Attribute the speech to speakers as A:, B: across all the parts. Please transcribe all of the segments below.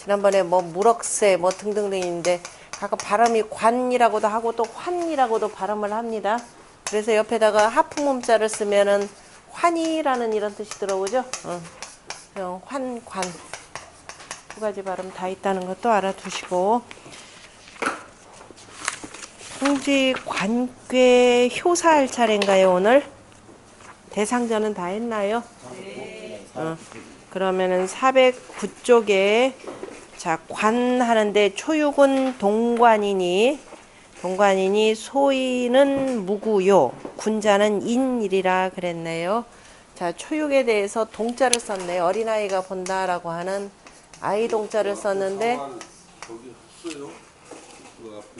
A: 지난번에 뭐 무럭새 뭐 등등등인데 가끔 발음이 관이라고도 하고 또 환이라고도 발음을 합니다. 그래서 옆에다가 하프문자를 쓰면은 환이라는 이런 뜻이 들어오죠. 환, 관. 두 가지 발음 다 있다는 것도 알아두시고. 홍지 관괴 효사할 차례인가요, 오늘? 대상전은 다 했나요? 그러면은 409쪽에 자, 관 하는데 초육은 동관이니 소인은 무구요 군자는 인이리라 그랬네요. 자, 초육에 대해서 동자를 썼네요. 어린아이가 본다라고 하는 아이 동자를 썼는데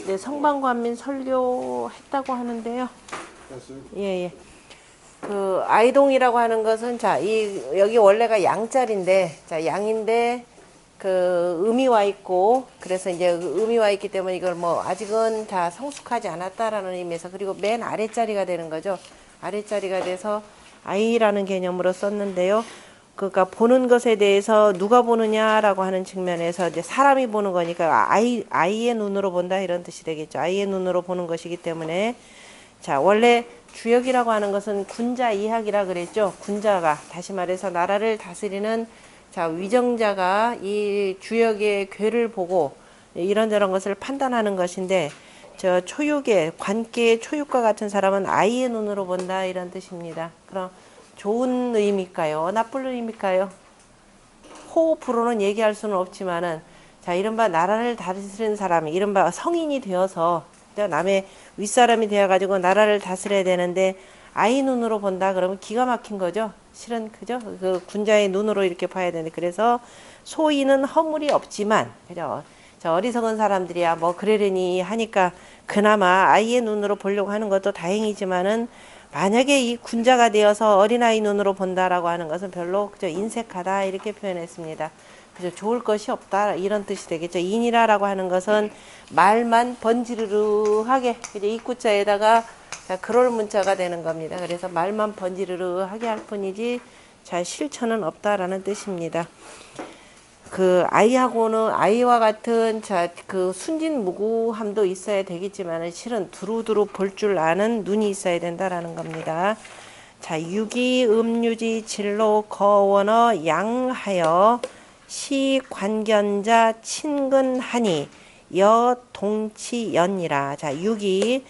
A: 네, 성방관민 설교했다고 하는데요. 예. 그 아이동이라고 하는 것은 자, 여기 원래가 양자리인데 자, 양인데 그 음이 와 있고 그래서 이제 음이 와 있기 때문에 이걸 뭐 아직은 다 성숙하지 않았다라는 의미에서 그리고 맨 아랫자리가 되는 거죠. 아랫자리가 돼서 아이라는 개념으로 썼는데요. 그러니까 보는 것에 대해서 누가 보느냐라고 하는 측면에서 이제 사람이 보는 거니까 아이의 눈으로 본다 이런 뜻이 되겠죠. 아이의 눈으로 보는 것이기 때문에 자, 원래 주역이라고 하는 것은 군자 이학이라 그랬죠. 군자가 다시 말해서 나라를 다스리는 자, 위정자가 이 주역의 괴를 보고 이런저런 것을 판단하는 것인데 저 초육의 관계의 초육과 같은 사람은 아이의 눈으로 본다 이런 뜻입니다. 그럼 좋은 의미일까요? 나쁜 의미일까요? 호불호는 얘기할 수는 없지만은 자, 이른바 나라를 다스리는 사람이 이른바 성인이 되어서 남의 윗사람이 되어가지고 나라를 다스려야 되는데 아이 눈으로 본다 그러면 기가 막힌 거죠. 실은 그죠? 그 군자의 눈으로 이렇게 봐야 되는데 그래서 소인은 허물이 없지만 그죠? 저 어리석은 사람들이야 뭐 그러려니 하니까 그나마 아이의 눈으로 보려고 하는 것도 다행이지만은 만약에 이 군자가 되어서 어린아이 눈으로 본다라고 하는 것은 별로 그저 인색하다 이렇게 표현했습니다. 그저 좋을 것이 없다 이런 뜻이 되겠죠. 인이라라고 하는 것은 말만 번지르르하게 그저 입구자에다가 자, 그럴 문자가 되는 겁니다. 그래서 말만 번지르르하게 할 뿐이지 자, 실천은 없다라는 뜻입니다. 그 아이하고는 아이와 같은 자, 그 순진무구함도 있어야 되겠지만 실은 두루두루 볼 줄 아는 눈이 있어야 된다라는 겁니다. 자, 유기 음유지 진로 거원어 양하여 시관견자 친근하니 여동치연이라. 자, 유기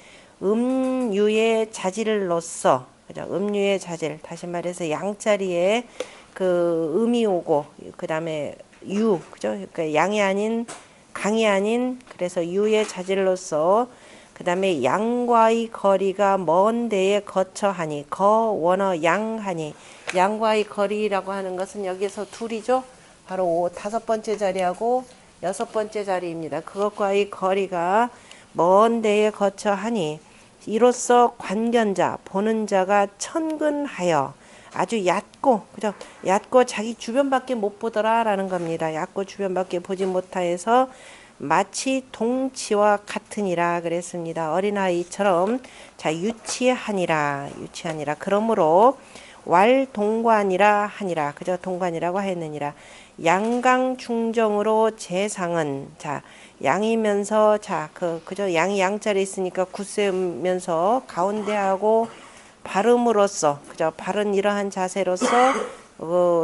A: 음유의 자질로서 그죠? 음유의 자질 다시 말해서 양자리에 그 음이 오고 그 다음에 유 그죠? 그러니까 양이 아닌 강이 아닌 그래서 유의 자질로서 그 다음에 양과의 거리가 먼 데에 거처하니 거원어 양하니 양과의 거리라고 하는 것은 여기서 둘이죠. 바로 5번째 자리하고 6번째 자리입니다. 그것과의 거리가 먼 데에 거처하니 이로써 관견자 보는 자가 천근하여 아주 얕고 그죠? 얕고 자기 주변밖에 못 보더라라는 겁니다. 얕고 주변밖에 보지 못하여서 마치 동치와 같으니라 그랬습니다. 어린아이처럼 자 유치하니라 그러므로 왈동관이라 하니라 그저 동관이라고 했느니라. 양강중정으로 재상은 자 양이면서 자 그저 양이 양자리 있으니까 굳세면서 가운데하고 발음으로써 그저 바른 이러한 자세로서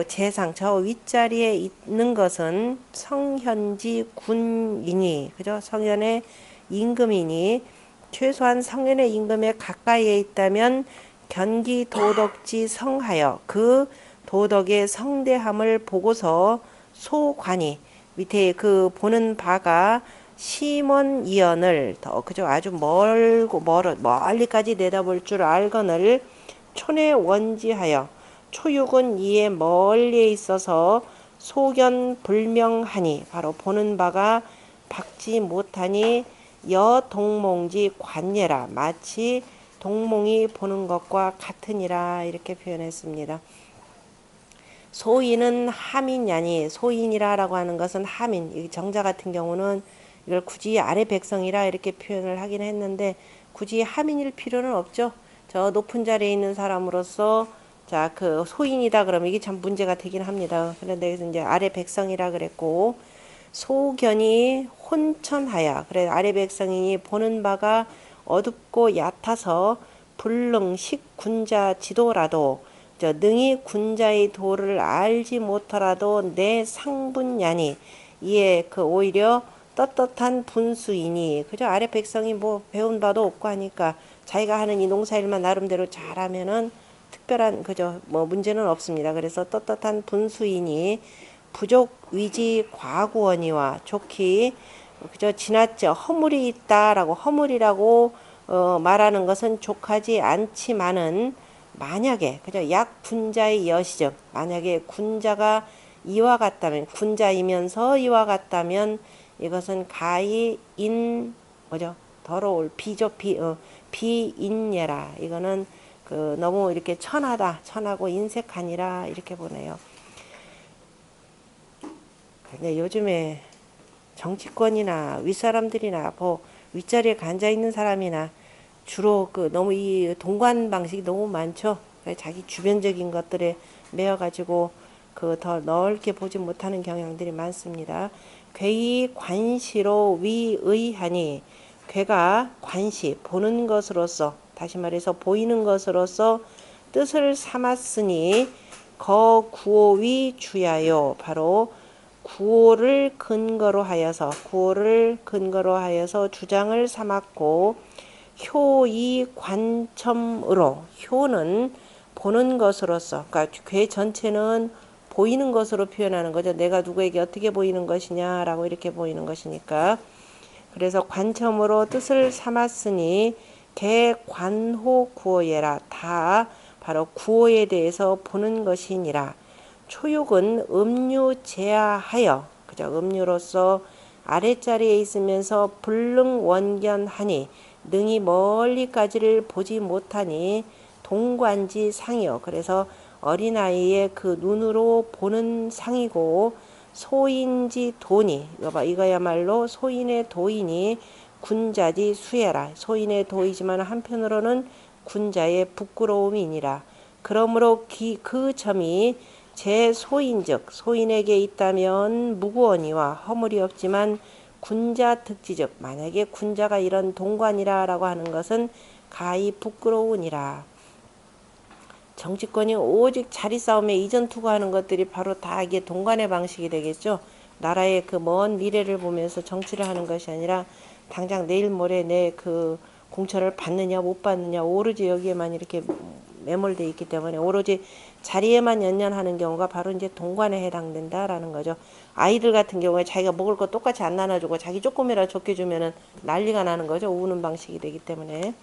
A: 재상 저 윗자리에 있는 것은 성현지 군이니 그죠? 성현의 임금이니 최소한 성현의 임금에 가까이에 있다면 견기 도덕지 성하여 그 도덕의 성대함을 보고서 소관이 밑에 그 보는 바가 심원 이언을 더 그저 아주 멀리까지 내다볼 줄 알거늘 촌에 원지하여 초육은 이에 멀리에 있어서 소견 불명하니 바로 보는 바가 박지 못하니 여동몽지 관예라 마치 동몽이 보는 것과 같으니라 이렇게 표현했습니다. 소인은 하민야니 소인이라라고 하는 것은 하민 정자 같은 경우는 이걸 굳이 아래 백성이라 이렇게 표현을 하긴 했는데 굳이 하민일 필요는 없죠. 저 높은 자리에 있는 사람으로서 자 그 소인이다 그러면 이게 참 문제가 되긴 합니다. 그런데 이제 아래 백성이라 그랬고 소견이 혼천하여. 그래 아래 백성이 보는 바가 어둡고 얕아서 불능식 군자 지도라도 능히 군자의 도를 알지 못하라도 내 상분야니 이에 그 오히려 떳떳한 분수이니 그저 아래 백성이 뭐 배운 바도 없고 하니까 자기가 하는 이 농사일만 나름대로 잘하면은 특별한 그저 뭐 문제는 없습니다. 그래서 떳떳한 분수이니 부족 위지 과구원이와 좋기 그저 지나쳐 허물이 있다라고 허물이라고 말하는 것은 족하지 않지만은 만약에 그저 약 군자의 여시적 만약에 군자가 이와 같다면 군자이면서 이와 같다면 이것은 가히 인 뭐죠 더러울 비죠 비인예라 이거는 그 너무 이렇게 천하다 천하고 인색하니라 이렇게 보네요. 근데 요즘에 정치권이나 윗사람들이나 뭐 윗자리에 앉아 있는 사람이나 주로 그 너무 이 동관 방식이 너무 많죠. 자기 주변적인 것들에 매여 가지고 그 더 넓게 보지 못하는 경향들이 많습니다. 괴이 관시로 위의하니 괴가 관시 보는 것으로서 다시 말해서 보이는 것으로서 뜻을 삼았으니 거구오위 주야요 바로 구호를 근거로 하여서 주장을 삼았고 효이 관첨으로 효는 보는 것으로서 그러니까 괴 전체는 보이는 것으로 표현하는 거죠. 내가 누구에게 어떻게 보이는 것이냐라고 이렇게 보이는 것이니까 그래서 관첨으로 뜻을 삼았으니 개관호 구호예라 다 바로 구호에 대해서 보는 것이니라. 초육은 음유 제하하여 그죠 음유로서 아랫자리에 있으면서 불능원견하니 능히 멀리까지를 보지 못하니 동관지 상이요. 그래서 어린아이의 그 눈으로 보는 상이고 소인지 도니 이거야말로 소인의 도이니 군자지 수혜라. 소인의 도이지만 한편으로는 군자의 부끄러움이니라. 그러므로 그 점이 제 소인즉 소인에게 있다면 무구원이와 허물이 없지만 군자 특지즉 만약에 군자가 이런 동관이라라고 하는 것은 가히 부끄러우니라. 정치권이 오직 자리 싸움에 이전 투구하는 것들이 바로 다 이게 동관의 방식이 되겠죠. 나라의 그 먼 미래를 보면서 정치를 하는 것이 아니라 당장 내일 모레 내 그 공천을 받느냐 못 받느냐 오로지 여기에만 이렇게 매몰돼 있기 때문에 오로지 자리에만 연연하는 경우가 바로 이제 동관에 해당된다라는 거죠. 아이들 같은 경우에 자기가 먹을 거 똑같이 안 나눠주고 자기 조금이라도 적게 주면은 난리가 나는 거죠. 우는 방식이 되기 때문에.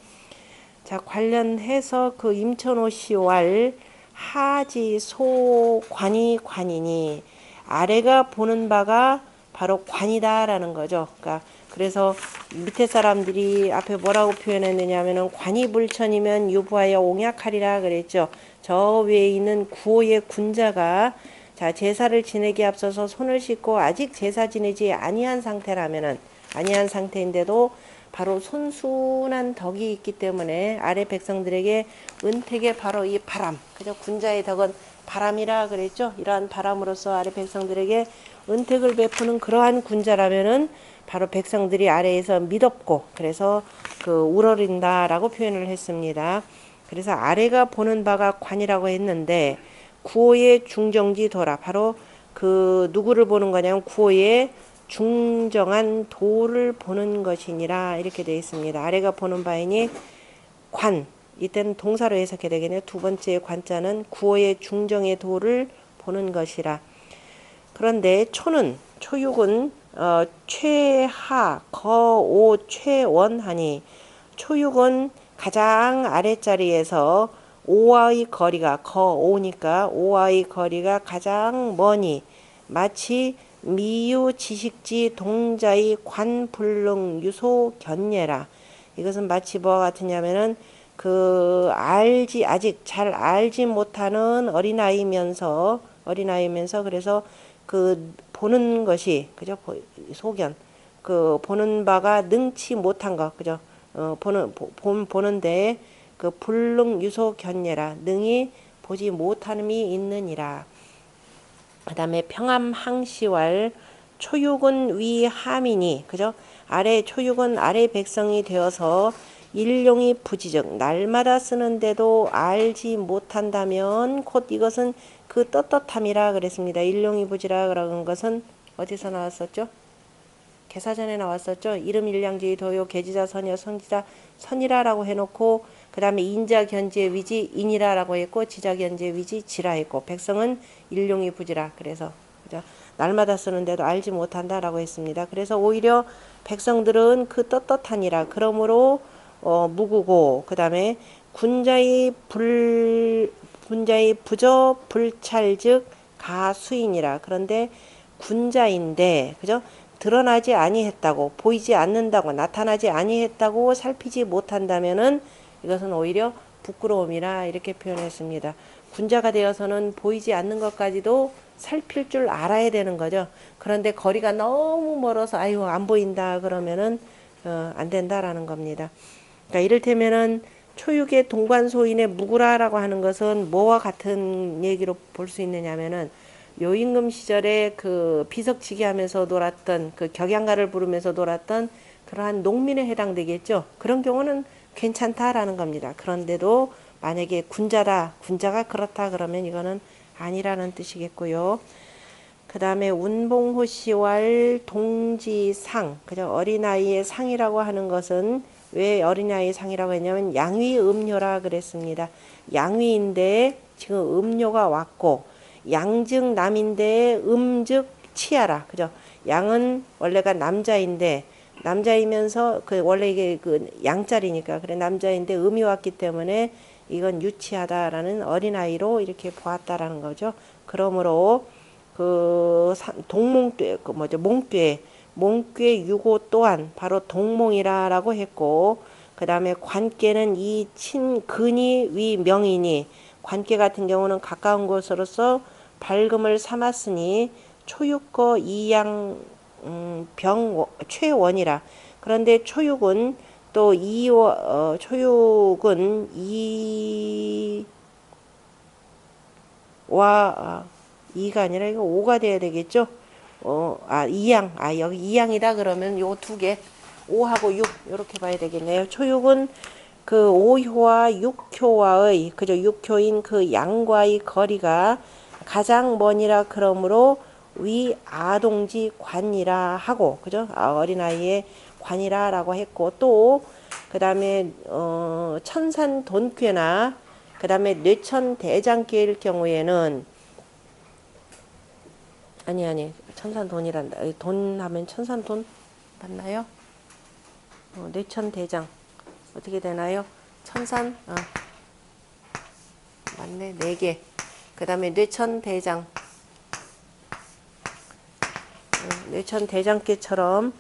A: 자, 관련해서 그 임천호 씨왈 하지 소 관이 관이니 아래가 보는 바가 바로 관이다라는 거죠. 그러니까 그래서 밑에 사람들이 앞에 뭐라고 표현했느냐면은 관이 불천이면 유부하여 옹약하리라 그랬죠. 저 위에 있는 구호의 군자가 자 제사를 지내기 앞서서 손을 씻고 아직 제사 지내지 아니한 상태라면은 아니한 상태인데도 바로 손순한 덕이 있기 때문에 아래 백성들에게 은택의 바로 이 바람 그죠 군자의 덕은 바람이라 그랬죠. 이러한 바람으로서 아래 백성들에게 은택을 베푸는 그러한 군자라면은 바로 백성들이 아래에서 믿었고 그래서 그 우러린다라고 표현을 했습니다. 그래서 아래가 보는 바가 관이라고 했는데 구호의 중정지 도라 바로 그 누구를 보는 거냐면 구호의 중정한 도를 보는 것이니라 이렇게 되어 있습니다. 아래가 보는 바이니 관 이때는 동사로 해석해야 되겠네요. 두 번째 관자는 구호의 중정의 도를 보는 것이라. 그런데 초육은 최하 거오 최원하니 초육은 가장 아랫자리에서 오와의 거리가 거오니까 오와의 거리가 가장 머니 마치 미유 지식지 동자의 관불능 유소 견예라. 이것은 마치 뭐와 같으냐면은 그 아직 잘 알지 못하는 어린아이면서 그래서 그 보는 것이 그죠 소견 그 보는 바가 능치 못한 것 그죠 보는데 그 불능 유소 견예라 능히 보지 못함이 있느니라. 그 다음에 평암 항시왈 초육은 위 함이니 그죠? 아래 초육은 아래 백성이 되어서 일용이 부지즉 날마다 쓰는데도 알지 못한다면 곧 이것은 그 떳떳함이라 그랬습니다. 일용이 부지라 그런 것은 어디서 나왔었죠? 개사전에 나왔었죠. 이름 일량지 도요 계지자 선여 성지자 선이라라고 해놓고 그 다음에 인자 견지의 위지 인이라라고 했고 지자 견지의 위지 지라 했고 백성은 일용이 부지라 그래서 그죠? 날마다 쓰는데도 알지 못한다라고 했습니다. 그래서 오히려 백성들은 그 떳떳하니라 그러므로 무구고 그 다음에 군자의 부저 불찰즉 가수인이라 그런데 군자인데 그죠? 드러나지 아니했다고 보이지 않는다고 나타나지 아니했다고 살피지 못한다면은 이것은 오히려 부끄러움이라 이렇게 표현했습니다. 군자가 되어서는 보이지 않는 것까지도 살필 줄 알아야 되는 거죠. 그런데 거리가 너무 멀어서 아유 안 보인다 그러면은 안 된다라는 겁니다. 그러니까 이를테면은 초육의 동관소인의 무구라라고 하는 것은 뭐와 같은 얘기로 볼 수 있느냐면은 요임금 시절에 그 비석치기 하면서 놀았던 그 격양가를 부르면서 놀았던 그러한 농민에 해당되겠죠. 그런 경우는 괜찮다라는 겁니다. 그런데도 만약에 군자가 그렇다 그러면 이거는 아니라는 뜻이겠고요. 그 다음에 운봉호시왈 동지상, 그죠? 어린아이의 상이라고 하는 것은 왜 어린아이의 상이라고 했냐면 양위 음료라 그랬습니다. 양위인데 지금 음료가 왔고 양즉 남인데 음즉 치아라. 그죠? 양은 원래가 남자인데 남자이면서 그 원래 이게 그 양자리니까 그래 남자인데 음이 왔기 때문에 이건 유치하다라는 어린아이로 이렇게 보았다라는 거죠. 그러므로 그 동몽괴 그 뭐죠? 몽괴 유고 또한 바로 동몽이라라고 했고 그 다음에 관계는 이 친근이 위 명이니 관계 같은 경우는 가까운 곳으로서 밝음을 삼았으니 초육거 이양 병 최원이라. 그런데 초육은 또 초육은 이가 아니라 이거 오가 돼야 되겠죠. 이양. 여기 이양이다 그러면 요 두 개, 5하고 6 이렇게 봐야 되겠네요. 초육은 그 5효와 6효와의 그죠? 6효인 그 양과의 거리가 가장 먼이라 그러므로 위 아동지 관이라 하고 그죠? 어린아이의 관이라라고 했고 또 그다음에 천산 돈꾀나 그다음에 뇌천 대장꾀일 경우에는 아니 천산 돈이란다. 돈 하면 천산 돈 맞나요? 뇌천 대장 어떻게 되나요? 천산 맞네 4개. 그 다음에 뇌천 대장 뇌천 대장께처럼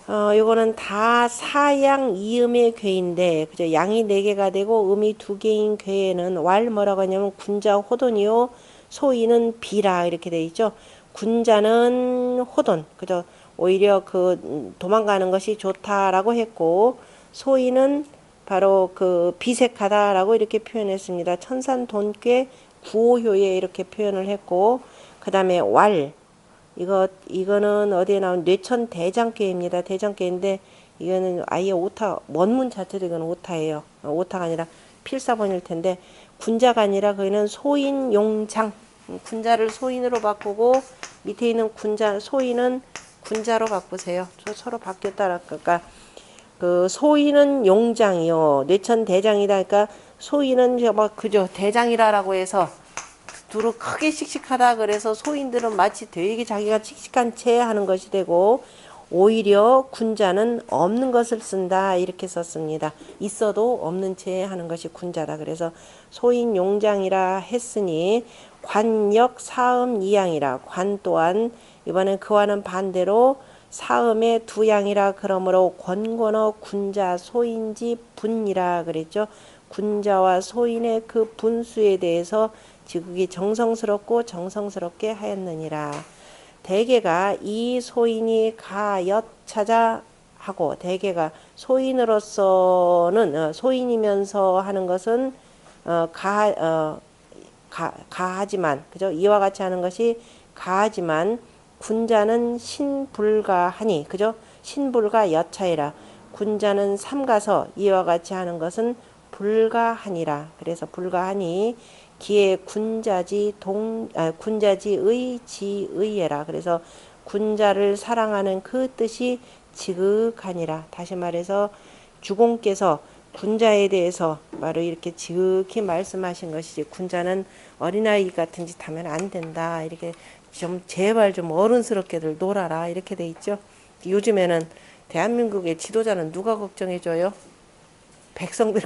A: 요거는 다 사양 이음의 괴인데 그죠? 양이 4개가 되고 음이 2개인 괴에는 왈 뭐라고 하냐면 군자 호돈이요 소이는 비라 이렇게 돼 있죠. 군자는 호돈 그죠? 오히려 그 도망가는 것이 좋다라고 했고 소이는 바로 그 비색하다라고 이렇게 표현했습니다. 천산 돈꽤 구호효에 이렇게 표현을 했고 그 다음에 왈 이거는 어디에 나온 뇌천 대장꾀입니다. 대장꾀인데 이거는 아예 오타 원문 자체도 이거는 오타예요. 오타가 아니라 필사본일 텐데 군자가 아니라 거기는 소인용장 군자를 소인으로 바꾸고 밑에 있는 군자 소인은 군자로 바꾸세요. 서로 바뀌었다 그러니까 그 소인은 용장이요 뇌천 대장이다 그러니까 소인은 그죠 대장이라라고 해서 두루 크게 씩씩하다 그래서 소인들은 마치 되게 자기가 씩씩한 채 하는 것이 되고 오히려 군자는 없는 것을 쓴다 이렇게 썼습니다. 있어도 없는 채 하는 것이 군자다. 그래서 소인 용장이라 했으니 관역 사음 이양이라 관 또한 이번엔 그와는 반대로 사음의 2양이라 그러므로 권권어 군자 소인지 분이라 그랬죠. 군자와 소인의 그 분수에 대해서 지극히 정성스럽고 정성스럽게 하였느니라. 대개가 이 소인이 가엿 찾아 하고 대개가 소인으로서는 소인이면서 하는 것은 가하지만 그죠? 이와 같이 하는 것이 가하지만 군자는 신불가하니, 그죠? 신불가 여차이라. 군자는 삼가서 이와 같이 하는 것은 불가하니라. 그래서 불가하니 기에 군자지의 지의예라. 그래서 군자를 사랑하는 그 뜻이 지극하니라. 다시 말해서 주공께서 군자에 대해서 바로 이렇게 지극히 말씀하신 것이지, 군자는 어린아이 같은 짓 하면 안 된다. 이렇게 좀 제발 좀 어른스럽게들 놀아라. 이렇게 돼 있죠. 요즘에는 대한민국의 지도자는 누가 걱정해줘요? 백성들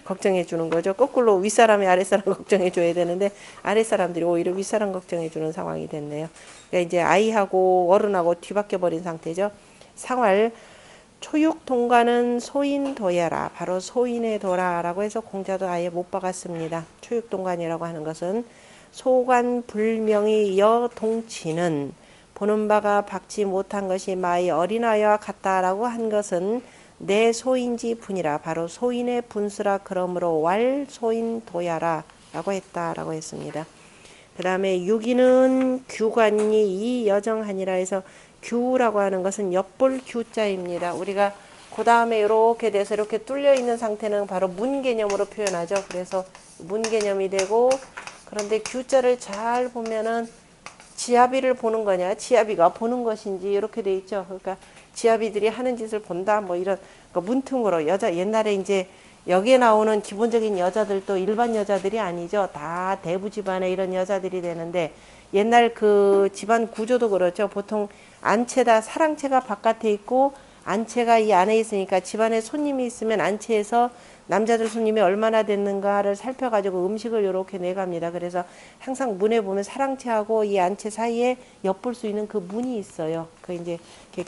A: 걱정해 주는 거죠. 거꾸로 윗사람이 아랫사람 걱정해 줘야 되는데 아랫사람들이 오히려 윗사람 걱정해 주는 상황이 됐네요. 그러니까 이제 아이하고 어른하고 뒤바뀌어 버린 상태죠. 상활 초육동관은 소인도야라. 바로 소인의 도라라고 해서 공자도 아예 못 박았습니다. 초육동관이라고 하는 것은 소관불명의 여동치는 보는 바가 박지 못한 것이 마의 어린아이와 같다라고 한 것은 내 소인지 분이라. 바로 소인의 분수라. 그러므로 왈 소인도야라 라고 했다라고 했습니다. 그 다음에 유기는 규관이 이 여정하니라 해서 규라고 하는 것은 엿볼 규자입니다. 우리가 그 다음에 이렇게 돼서 이렇게 뚫려 있는 상태는 바로 문 개념으로 표현하죠. 그래서 문 개념이 되고, 그런데 규자를 잘 보면은 지아비를 보는 거냐 지아비가 보는 것인지 이렇게 돼 있죠. 그러니까 지아비들이 하는 짓을 본다 뭐 이런, 그러니까 문틈으로 여자, 옛날에 이제 여기에 나오는 기본적인 여자들도 일반 여자들이 아니죠. 다 대부 집안의 이런 여자들이 되는데, 옛날 그 집안 구조도 그렇죠. 보통 안채다, 사랑채가 바깥에 있고 안채가 이 안에 있으니까 집안에 손님이 있으면 안채에서 남자들 손님이 얼마나 됐는가를 살펴가지고 음식을 이렇게 내갑니다. 그래서 항상 문에 보면 사랑채하고 이 안채 사이에 엿볼 수 있는 그 문이 있어요. 그 이제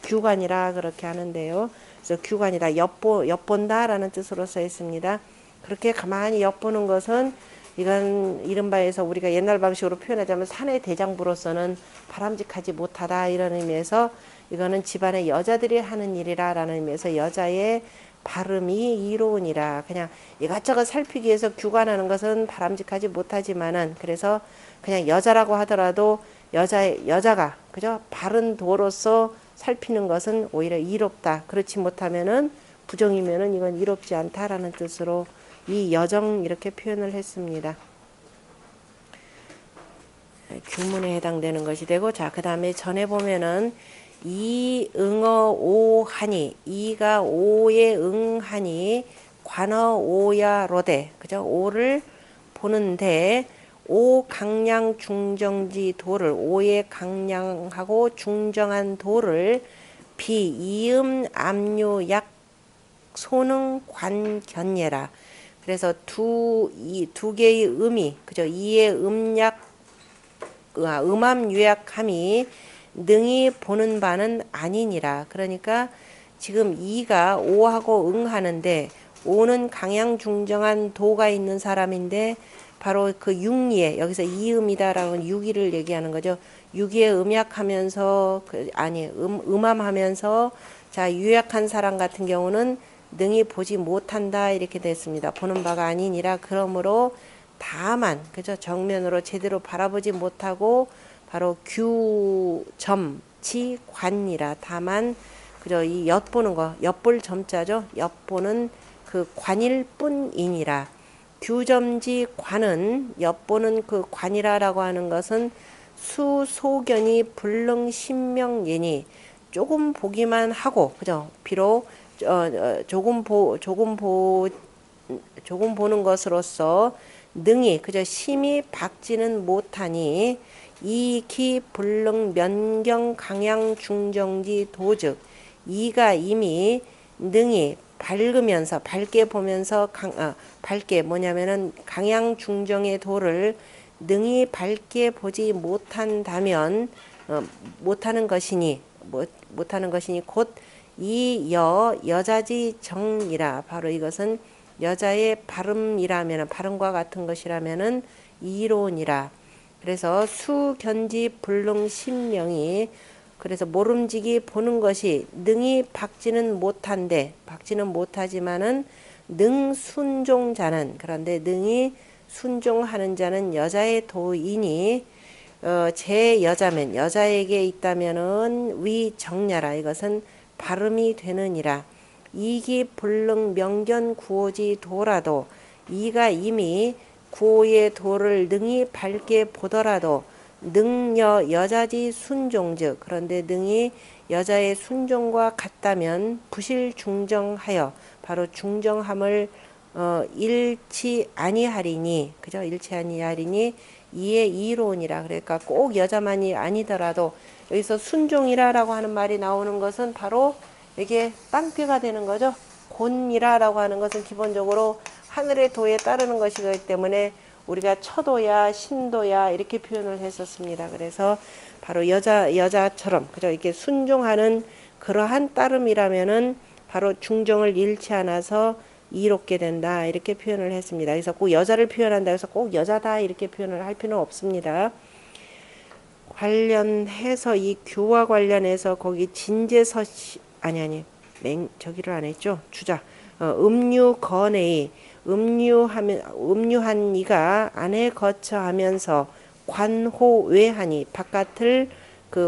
A: 규관이라 그렇게 하는데요. 그래서 규관이다, 엿본다라는 뜻으로 써 있습니다. 그렇게 가만히 엿보는 것은 이건 이른바에서 우리가 옛날 방식으로 표현하자면 사내 대장부로서는 바람직하지 못하다 이런 의미에서, 이거는 집안의 여자들이 하는 일이라 라는 의미에서 여자의 발음이 이로우니라. 그냥 이것저것 살피기 위해서 규관하는 것은 바람직하지 못하지만은, 그래서 그냥 여자라고 하더라도 여자가 그죠? 바른 도로서 살피는 것은 오히려 이롭다. 그렇지 못하면은 부정이면은 이건 이롭지 않다라는 뜻으로 이 여정 이렇게 표현을 했습니다. 규문에 해당되는 것이 되고, 자, 그 다음에 전에 보면은 이 응어 오하니, 이가 오에 응하니 관어 오야로되, 그죠? 오를 보는데 오 강량 중정지 도를, 오에 강량하고 중정한 도를 비 이음 압류 약 소능 관견예라. 그래서 두 개의 음이, 그죠? 이의 음암 유약함이 능히 보는 바는 아니니라. 그러니까 지금 이가 오하고 응하는데, 오는 강양중정한 도가 있는 사람인데 바로 그 육리에, 여기서 이음이다라는 유기를 얘기하는 거죠. 유기에 음약하면서 음암하면서, 자, 유약한 사람 같은 경우는 능히 보지 못한다 이렇게 됐습니다. 보는 바가 아니니라. 그러므로 다만, 그죠? 정면으로 제대로 바라보지 못하고 바로 규점지관이라. 다만, 그죠? 이 엿보는 거, 엿볼 점자죠. 엿보는 그 관일 뿐이니라. 규점지관은 엿보는 그 관이라라고 하는 것은 수소견이 불능신명예니, 조금 보기만 하고, 그죠? 비록 조금 보는 것으로서 능히, 그저 심히 박지는 못하니, 이기 불능 면경 강양 중정지 도즉, 이가 이미 능히 밝으면서, 밝게 보면서, 밝게 뭐냐면은 강양 중정의 도를 능히 밝게 보지 못한다면, 못하는 것이니 곧 이 여자지 정이라. 바로 이것은 여자의 발음이라면, 발음과 같은 것이라면은 이론이라. 그래서 수견지 불능 신명이, 그래서 모름지기 보는 것이 능히 박지는 못한데, 박지는 못하지만은 능 순종자는, 그런데 능히 순종하는 자는 여자의 도이니, 제 여자면 여자에게 있다면은 위 정야라 이것은 발음이 되느니라. 이기 불능 명견 구오지 도라도 이가 이미 구오의 도를 능히 밝게 보더라도 능여 여자지 순종즉 그런데 능히 여자의 순종과 같다면 부실 중정하여 바로 중정함을 일치 아니하리니 그죠? 일치 아니하리니 이에 이론이라 그러니까 꼭 여자만이 아니더라도 여기서 순종이라라고 하는 말이 나오는 것은 바로 이게 땅귀가 되는 거죠. 곤이라라고 하는 것은 기본적으로 하늘의 도에 따르는 것이기 때문에 우리가 처도야 신도야 이렇게 표현을 했었습니다. 그래서 바로 여자처럼 그죠? 이렇게 순종하는 그러한 따름이라면은 바로 중정을 잃지 않아서 이롭게 된다 이렇게 표현을 했습니다. 그래서 꼭 여자를 표현한다 해서 꼭 여자다 이렇게 표현을 할 필요는 없습니다. 관련해서 이 규와 관련해서 거기 진제서시 저기를 안 했죠. 주자 음유 건의 음유한 이가 안에 거처하면서 관호외하니 바깥을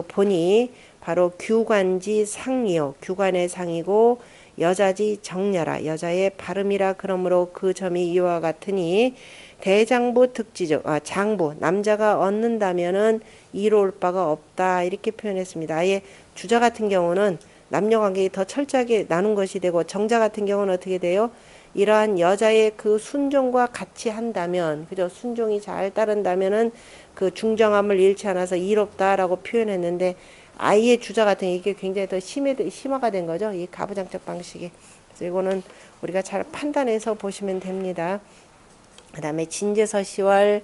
A: 보니 바로 규관지 상이요 규관의 상이고 여자지 정려라 여자의 발음이라 그러므로 그 점이 이와 같으니 대장부 특지적 장부 남자가 얻는다면은 이로울 바가 없다 이렇게 표현했습니다. 아예 주자 같은 경우는 남녀관계가 더 철저하게 나눈 것이 되고 정자 같은 경우는 어떻게 돼요? 이러한 여자의 그 순종과 같이 한다면 그죠? 순종이 잘 따른다면은 그 중정함을 잃지 않아서 이롭다라고 표현했는데 아이의 주자 같은 이게 굉장히 더 심화가 된 거죠. 이 가부장적 방식이. 그래서 이거는 우리가 잘 판단해서 보시면 됩니다. 그 다음에 진제서시월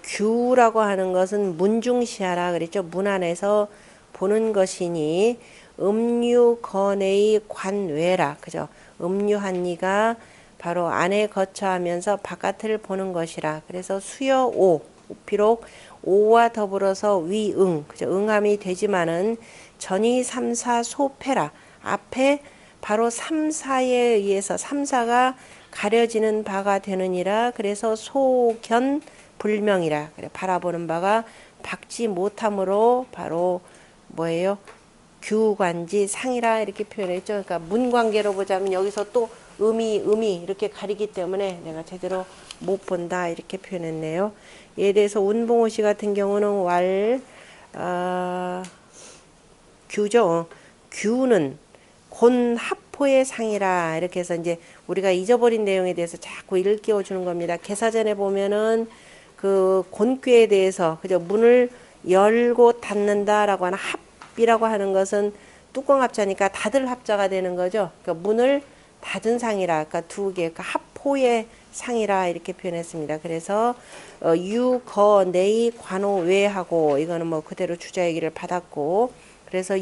A: 규라고 하는 것은 문중시하라 그랬죠. 문 안에서 보는 것이니 음유건의 관외라 그죠. 음유한 이가 바로 안에 거처하면서 바깥을 보는 것이라. 그래서 수여 오 비록 오와 더불어서 위응 그죠. 응함이 되지만은 전이 삼사 소패라 앞에 바로 삼사에 의해서 삼사가 가려지는 바가 되느니라. 그래서 소견 불명이라 그래 바라보는 바가 박지 못함으로 바로 뭐예요? 규관지 상이라 이렇게 표현했죠. 그러니까 문관계로 보자면 여기서 또 음이 이렇게 가리기 때문에 내가 제대로 못 본다 이렇게 표현했네요. 예에 대해서 운봉호 씨 같은 경우는 규죠. 규는 곤합포의 상이라 이렇게 해서 이제 우리가 잊어버린 내용에 대해서 자꾸 일깨워 주는 겁니다. 개사전에 보면은 그 곤꾀에 대해서 그죠 문을 열고 닫는다라고 하는 합이라고 하는 것은 뚜껑 합자니까 닫을 합자가 되는 거죠. 그러니까 문을 닫은 상이라 그러니까 두 개 그러니까 합포의 상이라 이렇게 표현했습니다. 그래서 유거내의 관호외하고 이거는 뭐 그대로 주자 얘기를 받았고 그래서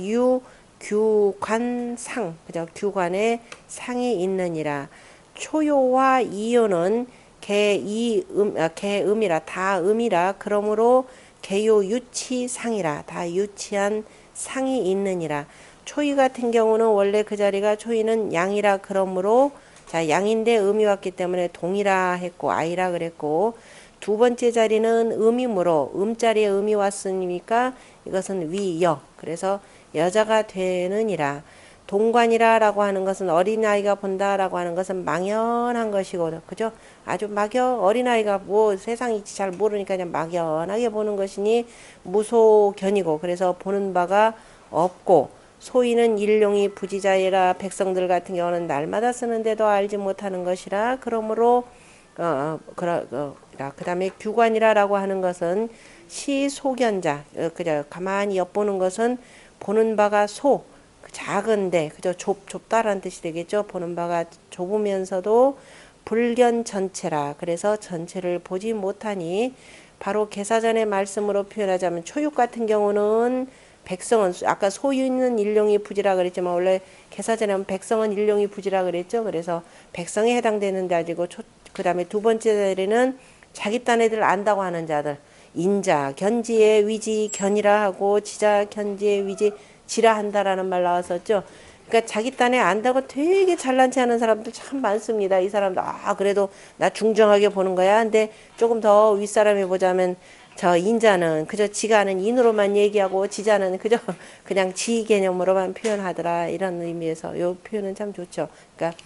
A: 규관상 그죠 규관에 상이 있느니라. 초요와 이요는 개음이라 다 음이라 그러므로 개요 유치상이라 다 유치한 상이 있느니라. 초이 같은 경우는 원래 그 자리가 초이는 양이라 그러므로 자 양인데 음이 왔기 때문에 동이라 했고 아이라 그랬고 두 번째 자리는 음이므로 음자리에 음이 왔으니까 이것은 위여 그래서 여자가 되느니라. 동관이라라고 하는 것은 어린아이가 본다라고 하는 것은 막연한 것이고 그죠? 아주 어린아이가 뭐 세상이 잘 모르니까 그냥 막연하게 보는 것이니 무소견이고 그래서 보는 바가 없고 소위는 일용이 부지자이라 백성들 같은 경우는 날마다 쓰는데도 알지 못하는 것이라 그러므로 그 다음에 규관이라라고 하는 것은 시소견자 그죠? 가만히 엿보는 것은 보는 바가 작은데 그죠 좁다라는 뜻이 되겠죠. 보는 바가 좁으면서도 불견 전체라 그래서 전체를 보지 못하니 바로 개사전의 말씀으로 표현하자면 초육 같은 경우는 백성은 아까 소유는 일용이 부지라 그랬지만 원래 개사전에 하면 백성은 일용이 부지라 그랬죠. 그래서 백성에 해당되는 자리고 그 다음에 두 번째 자리는 자기 딴 애들 안다고 하는 자들 인자 견지의 위지 견이라 하고 지자 견지의 위지 지라 한다라는 말 나왔었죠. 그러니까 자기 딴에 안다고 되게 잘난 체 하는 사람들 참 많습니다. 이 사람도 그래도 나 중정하게 보는 거야. 근데 조금 더 윗사람이 보자면 저 인자는 그저 지가 아는 인으로만 얘기하고 지자는 그저 그냥 지 개념으로만 표현하더라. 이런 의미에서 요 표현은 참 좋죠. 그러니까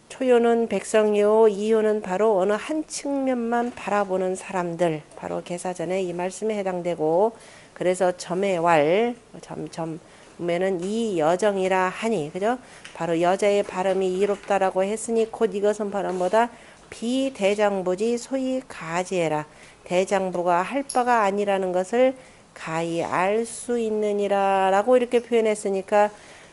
A: 초요는 백성이요, 이요는 바로 어느 한 측면만 바라보는 사람들, 바로 개사전에 이 말씀에 해당되고, 그래서 점의 왈, 점에는 이 여정이라 하니, 그죠? 바로 여자의 발음이 이롭다라고 했으니 곧 이것은 바로 뭐다? 비대장부지 소위 가지해라. 대장부가 할 바가 아니라는 것을 가히 알 수 있느니라 라고 이렇게 표현했으니까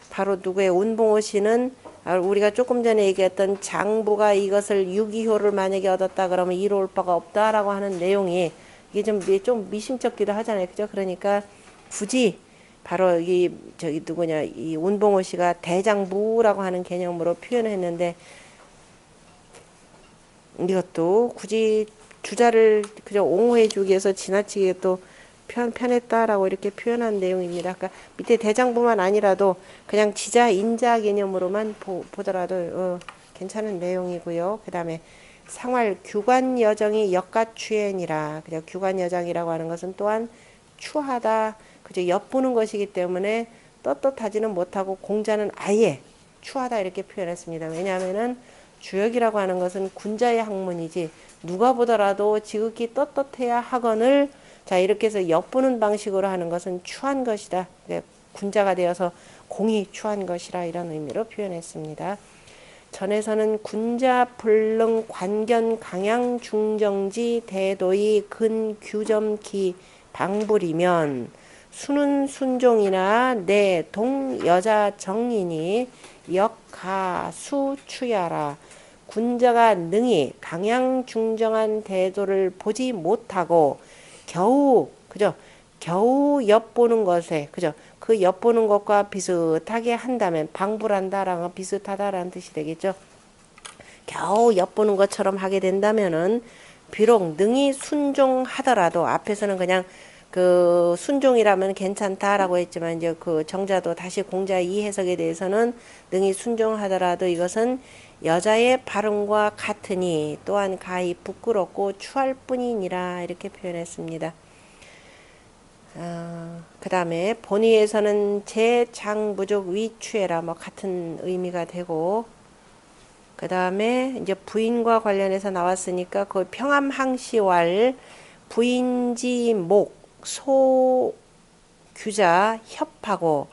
A: 바로 누구의 운봉호 씨는 우리가 조금 전에 얘기했던 장부가 이것을 유기효를 만약에 얻었다 그러면 이로울 바가 없다라고 하는 내용이 이게 좀 미심쩍기도 하잖아요. 그죠? 그러니까 굳이 바로 이 저기 누구냐 이 운봉호 씨가 대장부라고 하는 개념으로 표현했는데 이것도 굳이 주자를 그저 옹호해 주기 위해서 지나치게 또 편했다라고 이렇게 표현한 내용입니다. 그러니까 밑에 대장부만 아니라도 그냥 지자 인자 개념으로만 보더라도 괜찮은 내용이고요. 그 다음에 상활 규관 여정이 역가추행이라. 그죠? 규관 여정이라고 하는 것은 또한 추하다. 그죠? 엿보는 것이기 때문에 떳떳하지는 못하고 공자는 아예 추하다 이렇게 표현했습니다. 왜냐하면은 주역이라고 하는 것은 군자의 학문이지 누가 보더라도 지극히 떳떳해야 하거늘 자 이렇게 해서 엿보는 방식으로 하는 것은 추한 것이다. 군자가 되어서 공이 추한 것이라 이런 의미로 표현했습니다. 전에서는 군자 불능 관견 강양 중정지 대도의 근 규점기 방불이면 수는 순종이나 내 동 여자 정인이 역가수 추야라. 군자가 능히 강양 중정한 대도를 보지 못하고 겨우 그죠? 겨우 엿보는 것에 그죠? 그 엿보는 것과 비슷하게 한다면 방불한다라는 비슷하다라는 뜻이 되겠죠. 겨우 엿보는 것처럼 하게 된다면은 비록 능히 순종하더라도 앞에서는 그냥 그 순종이라면 괜찮다라고 했지만 이제 그 정자도 다시 공자의 이 해석에 대해서는 능히 순종하더라도 이것은 여자의 발음과 같으니 또한 가히 부끄럽고 추할 뿐이니라 이렇게 표현했습니다. 그 다음에 본의에서는 제장부족 위추해라 뭐 같은 의미가 되고 그 다음에 이제 부인과 관련해서 나왔으니까 그 평암항시왈 부인지목 소규자 협하고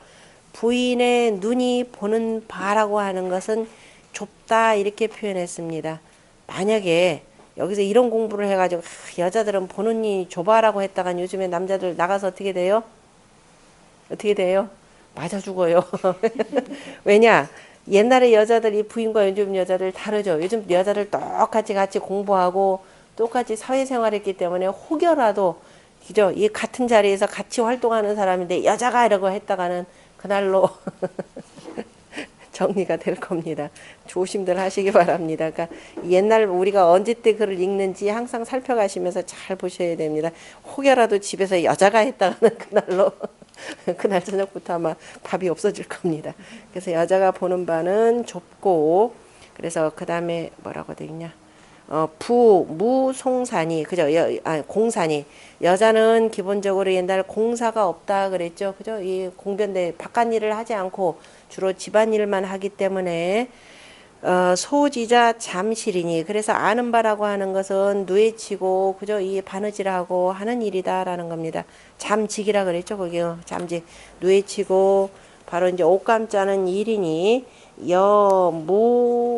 A: 부인의 눈이 보는 바라고 하는 것은 좁다 이렇게 표현했습니다. 만약에 여기서 이런 공부를 해가지고 여자들은 보는 눈이 좁아라고 했다간 요즘에 남자들 나가서 어떻게 돼요? 어떻게 돼요? 맞아 죽어요. 왜냐? 옛날에 여자들이 부인과 요즘 여자들 다르죠. 요즘 여자들 똑같이 같이 공부하고 똑같이 사회생활했기 때문에 혹여라도 그죠? 이 같은 자리에서 같이 활동하는 사람인데 여자가 이러고 했다가는 그날로 정리가 될 겁니다. 조심들 하시기 바랍니다. 그러니까 옛날 우리가 언제 때 글을 읽는지 항상 살펴가시면서 잘 보셔야 됩니다. 혹여라도 집에서 여자가 했다가는 그날로 그날 저녁부터 아마 밥이 없어질 겁니다. 그래서 여자가 보는 바는 좁고 그래서 그 다음에 뭐라고 되어 있냐 무송산이 그죠? 공산이 여자는 기본적으로 옛날 공사가 없다 그랬죠. 그죠? 이 공변대 바깥 일을 하지 않고 주로 집안 일만 하기 때문에 소지자 잠실이니 그래서 아는 바라고 하는 것은 누에치고 그죠? 이 바느질하고 하는 일이다라는 겁니다. 잠직이라 그랬죠. 거기요. 잠직 누에치고 바로 이제 옷감 짜는 일이니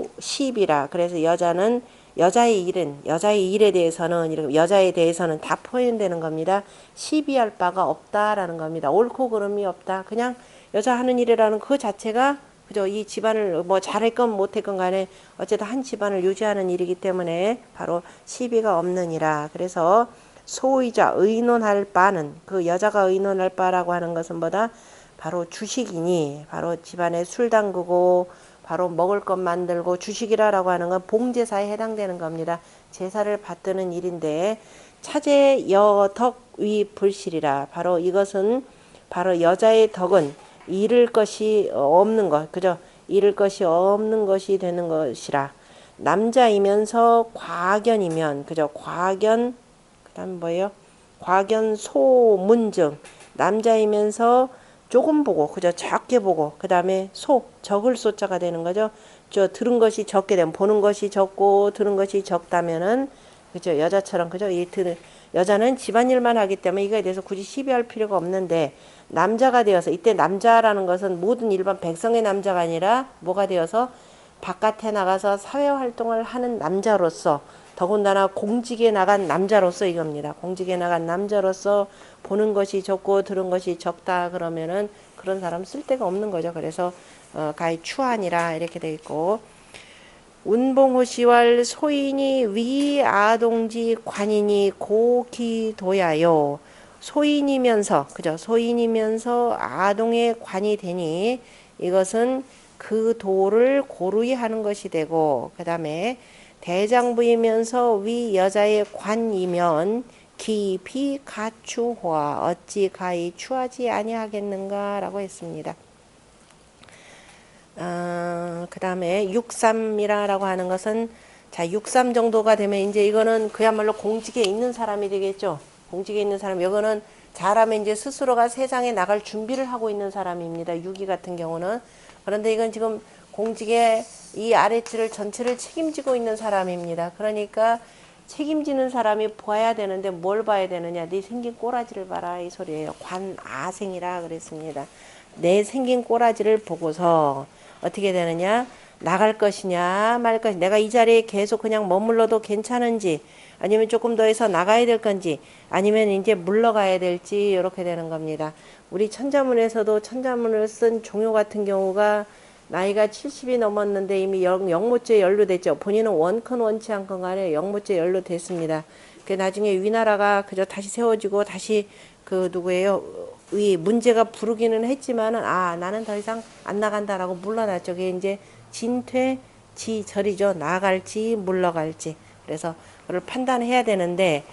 A: 여무십이라 그래서 여자는 여자의 일에 대해서는 여자에 대해서는 다 표현되는 겁니다. 시비할 바가 없다라는 겁니다. 옳고 그름이 없다. 그냥 여자 하는 일이라는 그 자체가 그죠? 이 집안을 뭐 잘했건 못했건 간에 어쨌든 한 집안을 유지하는 일이기 때문에 바로 시비가 없느니라. 그래서 소의자 의논할 바는 그 여자가 의논할 바라고 하는 것은 뭐다? 바로 주식이니 바로 집안에 술 담그고 바로 먹을 것 만들고 주식이라고 하는 건 봉제사에 해당되는 겁니다. 제사를 받드는 일인데 차제 여덕 위 불실이라 바로 이것은 바로 여자의 덕은 잃을 것이 없는 것 그죠? 잃을 것이 없는 것이 되는 것이라 남자이면서 과견이면 그죠? 과견 그다음 뭐예요? 과견 소문증 남자이면서 조금 보고 그저 적게 보고 그 다음에 적을 소자가 되는 거죠. 저 들은 것이 적게 되면 보는 것이 적고 들은 것이 적다면은 그죠 여자처럼 그죠 여자는 집안일만 하기 때문에 이거에 대해서 굳이 시비할 필요가 없는데 남자가 되어서 이때 남자라는 것은 모든 일반 백성의 남자가 아니라 뭐가 되어서 바깥에 나가서 사회활동을 하는 남자로서 더군다나 공직에 나간 남자로서 이겁니다. 공직에 나간 남자로서 보는 것이 적고 들은 것이 적다 그러면은 그런 사람 쓸 데가 없는 거죠. 그래서 가히 추한이라 이렇게 돼 있고 운봉호시왈 소인이 위아동지 관인이 고기도야요. 소인이면서 그죠? 소인이면서 아동의 관이 되니 이것은 그 도를 고루히 하는 것이 되고 그 다음에 대장부이면서 위 여자의 관이면 기비 가추화 어찌 가히 추하지 아니하겠는가 라고 했습니다. 그 다음에 63이라고 하는 것은 자 63 정도가 되면 이제 이거는 그야말로 공직에 있는 사람이 되겠죠. 공직에 있는 사람 이거는 잘하면 이제 스스로가 세상에 나갈 준비를 하고 있는 사람입니다. 6위 같은 경우는 그런데 이건 지금 공직에 이 아래줄을 전체를 책임지고 있는 사람입니다. 그러니까 책임지는 사람이 봐야 되는데 뭘 봐야 되느냐 네 생긴 꼬라지를 봐라 이 소리예요. 관아생이라 그랬습니다. 내 생긴 꼬라지를 보고서 어떻게 되느냐 나갈 것이냐 말 것이냐 내가 이 자리에 계속 그냥 머물러도 괜찮은지 아니면 조금 더 해서 나가야 될 건지 아니면 이제 물러가야 될지 이렇게 되는 겁니다. 우리 천자문에서도 천자문을 쓴 종효 같은 경우가 나이가 70이 넘었는데 이미 영모죄 연루됐죠. 본인은 원컨 원치 않건 간에 영모죄 연루됐습니다. 그 나중에 위나라가 그저 다시 세워지고 다시 그 누구예요? 이 문제가 부르기는 했지만은 나는 더 이상 안 나간다라고 물러났죠. 그게 이제 진퇴지절이죠. 나갈지 물러갈지. 그래서 그걸 판단해야 되는데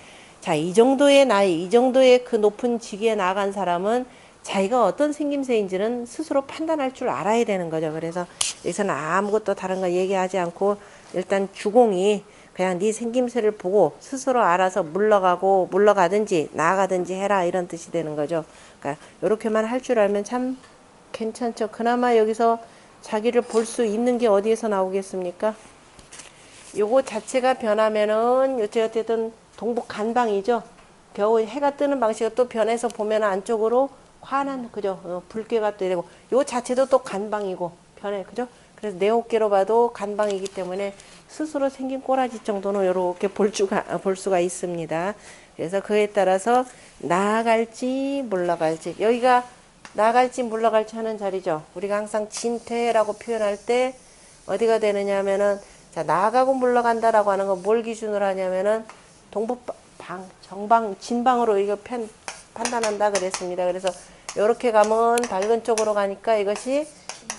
A: 자, 이 정도의 나이, 이 정도의 그 높은 직위에 나간 사람은 자기가 어떤 생김새인지는 스스로 판단할 줄 알아야 되는 거죠. 그래서 여기서는 아무것도 다른 거 얘기하지 않고 일단 주공이 그냥 네 생김새를 보고 스스로 알아서 물러가든지 나아가든지 해라 이런 뜻이 되는 거죠. 그러니까 이렇게만 할 줄 알면 참 괜찮죠. 그나마 여기서 자기를 볼 수 있는 게 어디에서 나오겠습니까? 요거 자체가 변하면은 어쨌든 동북 간방이죠. 겨우 해가 뜨는 방식이 또 변해서 보면 안쪽으로 환한 그죠 붉게가 또 되고 요 자체도 또 간방이고 변해 그죠. 그래서 내 어깨로 봐도 간방이기 때문에 스스로 생긴 꼬라지 정도는 이렇게 볼 수가 있습니다. 그래서 그에 따라서 나아갈지 물러갈지 여기가 나아갈지 물러갈지 하는 자리죠. 우리가 항상 진퇴라고 표현할 때 어디가 되느냐 하면은 자 나아가고 물러간다라고 하는 건 뭘 기준으로 하냐면은 동북방 정방 진방으로 이거 판단한다 그랬습니다. 그래서 이렇게 가면 밝은 쪽으로 가니까 이것이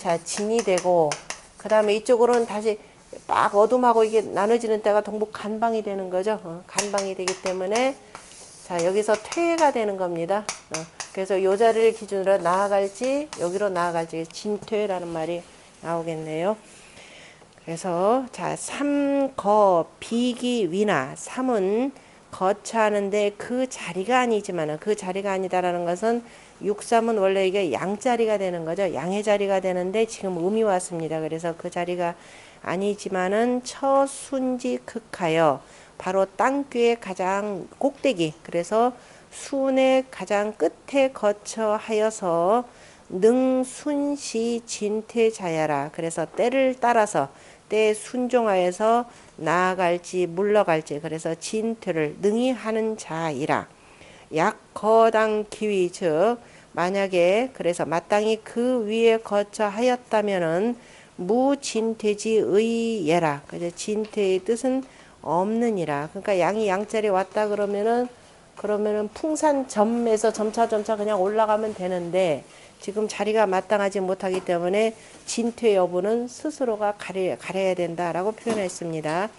A: 자 진이 되고 그 다음에 이쪽으로는 다시 막 어둠하고 이게 나눠지는 때가 동북 간방이 되는 거죠. 간방이 되기 때문에 자 여기서 퇴가 되는 겁니다. 그래서 요 자리를 기준으로 나아갈지 여기로 나아갈지 진퇴라는 말이 나오겠네요. 그래서 자 삼거 비기 위나 삼은 거처하는데 그 자리가 아니지만은 그 자리가 아니다라는 것은 63은 원래 이게 양자리가 되는 거죠. 양의 자리가 되는데 지금 음이 왔습니다. 그래서 그 자리가 아니지만은 처순지 극하여 바로 땅귀의 가장 꼭대기 그래서 순의 가장 끝에 거처하여서 능순시 진퇴자야라 그래서 때를 따라서 때에 순종하여서 나아갈지 물러갈지 그래서 진퇴를 능히 하는 자이라. 약거당 기위 즉 만약에 그래서 마땅히 그 위에 거처하였다면은 무진퇴지의 예라. 그래서 진퇴의 뜻은 없느니라. 그러니까 양이 양자리 왔다 그러면은 풍산점에서 점차 그냥 올라가면 되는데 지금 자리가 마땅하지 못하기 때문에 진퇴 여부는 스스로가 가려야 된다라고 표현했습니다.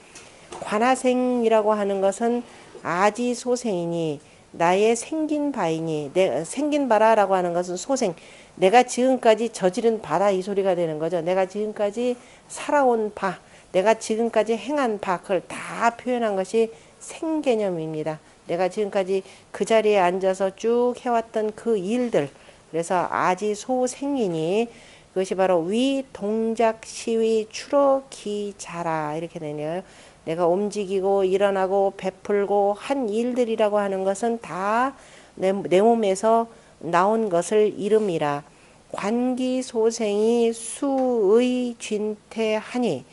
A: 관하생이라고 하는 것은 아지소생이니 나의 생긴 바이니 생긴 바라라고 하는 것은 소생 내가 지금까지 저지른 바다 이 소리가 되는 거죠. 내가 지금까지 살아온 바 내가 지금까지 행한 바 그걸 다 표현한 것이 생개념입니다. 내가 지금까지 그 자리에 앉아서 쭉 해왔던 그 일들. 그래서 아지소생이니 그것이 바로 위 동작 시위 추로 기자라 이렇게 되네요. 내가 움직이고 일어나고 베풀고 한 일들이라고 하는 것은 다 내 몸에서 나온 것을 이름이라. 관기소생이 수의 쥔태하니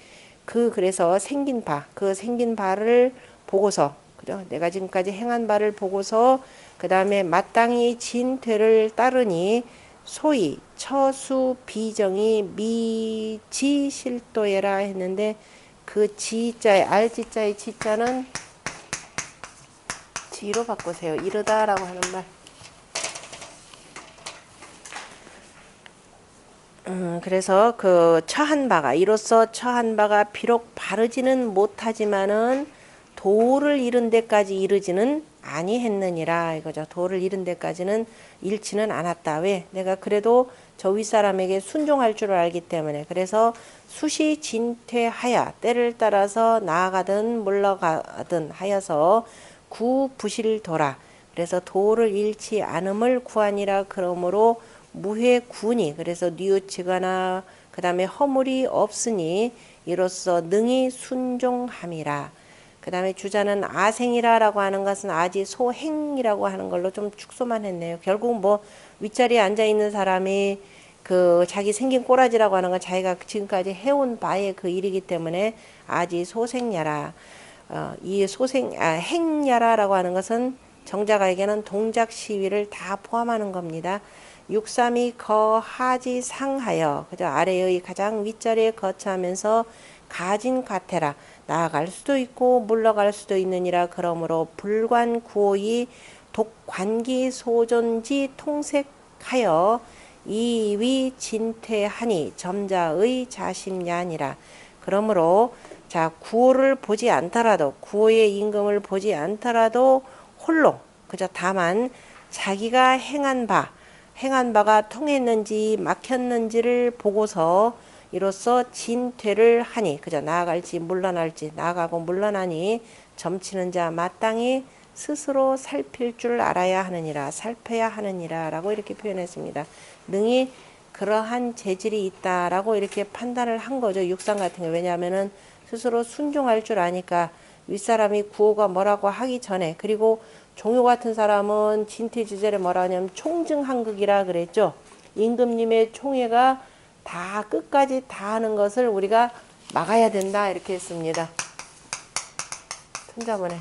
A: 그래서 생긴 바, 그 생긴 바를 보고서, 그죠? 내가 지금까지 행한 바를 보고서 그 다음에 마땅히 진퇴를 따르니 소위 처수 비정이 미지실도에라 했는데 그 지자의 알지자의 지자는 지로 바꾸세요. 이르다라고 하는 말. 그래서 그 처한 바가 이로써 처한 바가 비록 바르지는 못하지만은 도를 이룬 데까지 이르지는 아니했느니라 이거죠. 도를 이룬 데까지는 잃지는 않았다. 왜? 내가 그래도 저 윗사람에게 순종할 줄 알기 때문에. 그래서 수시 진퇴하여 때를 따라서 나아가든 물러가든 하여서 구부실도라. 그래서 도를 잃지 않음을 구하니라. 그러므로 무해군이 그래서 뉘우치거나 그 다음에 허물이 없으니 이로써 능히 순종함이라. 그 다음에 주자는 아생이라라고 하는 것은 아지 소행이라고 하는 걸로 좀 축소만 했네요. 결국 뭐 윗자리에 앉아 있는 사람이 그 자기 생긴 꼬라지라고 하는 건 자기가 지금까지 해온 바의 그 일이기 때문에 아지 소생야라. 이 행야라라고 하는 것은 정자가에게는 동작 시위를 다 포함하는 겁니다. 육삼이 거하지 상하여 그저 아래의 가장 윗자리에 거처하면서 가진 가태라. 나아갈 수도 있고 물러갈 수도 있느니라. 그러므로 불관구호이 독관기 소존지 통색하여 이위 진퇴하니 점자의 자심야니라. 그러므로 자 구호를 보지 않더라도 구호의 임금을 보지 않더라도 홀로 그저 다만 자기가 행한 바가 통했는지 막혔는지를 보고서 이로써 진퇴를 하니 그저 나아갈지 물러날지 나아가고 물러나니 점치는 자 마땅히 스스로 살필 줄 알아야 하느니라. 살펴야 하느니라 라고 이렇게 표현했습니다. 능히 그러한 재질이 있다라고 이렇게 판단을 한 거죠. 육상 같은 거. 왜냐하면은 스스로 순종할 줄 아니까 윗사람이 구호가 뭐라고 하기 전에. 그리고 종효 같은 사람은 진퇴지절에 뭐라 하냐면 총증한극이라 그랬죠. 임금님의 총회가 다 끝까지 다 하는 것을 우리가 막아야 된다 이렇게 했습니다. 천자문에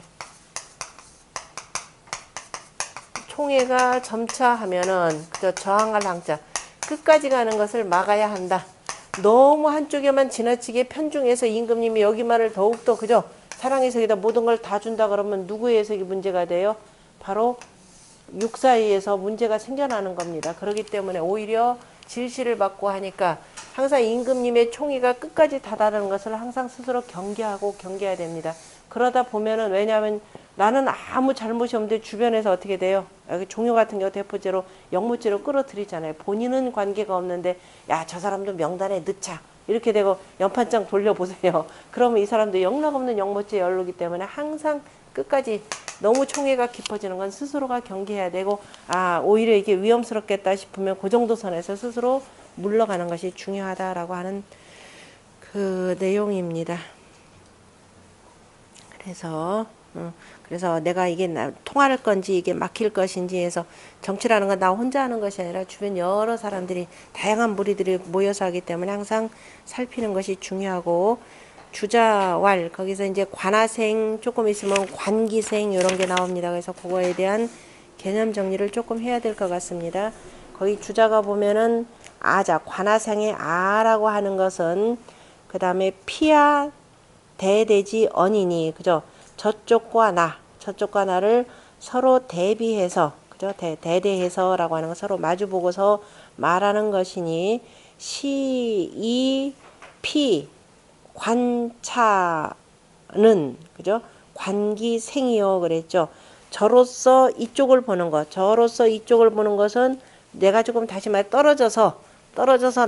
A: 총회가 점차하면은 그저 저항할 항자 끝까지 가는 것을 막아야 한다. 너무 한쪽에만 지나치게 편중해서 임금님이 여기만을 더욱더 그저 사랑의 해석이다 모든 걸 다 준다 그러면 누구의 해석이 문제가 돼요? 바로 육사위에서 문제가 생겨나는 겁니다. 그렇기 때문에 오히려 질시를 받고 하니까 항상 임금님의 총의가 끝까지 다다르는 것을 항상 스스로 경계해야 됩니다. 그러다 보면은 왜냐하면 나는 아무 잘못이 없는데 주변에서 어떻게 돼요? 여기 종효 같은 경우 대포죄로 영모죄로 끌어들이잖아요. 본인은 관계가 없는데 야 저 사람도 명단에 넣자 이렇게 되고 연판장 돌려보세요. 그러면 이 사람도 영락없는 영모죄에 연루기 때문에 항상 끝까지 너무 총애가 깊어지는 건 스스로가 경계해야 되고 오히려 이게 위험스럽겠다 싶으면 그 정도 선에서 스스로 물러가는 것이 중요하다라고 하는 그 내용입니다. 그래서 내가 이게 통할 건지 이게 막힐 것인지 해서 정치라는 건 나 혼자 하는 것이 아니라 주변 여러 사람들이 다양한 무리들이 모여서 하기 때문에 항상 살피는 것이 중요하고 주자왈 거기서 이제 관하생 조금 있으면 관기생 이런 게 나옵니다. 그래서 그거에 대한 개념 정리를 조금 해야 될 것 같습니다. 거기 주자가 보면은 아자 관하생의 아라고 하는 것은 그 다음에 피야 대대지 언이니 그죠? 저쪽과 나를 서로 대비해서 그죠? 대대해서라고 하는 거 서로 마주 보고서 말하는 것이니 시이 피 관차는 그죠? 관기생이요 그랬죠. 저로서 이쪽을 보는 것, 저로서 이쪽을 보는 것은 내가 조금 다시 말 떨어져서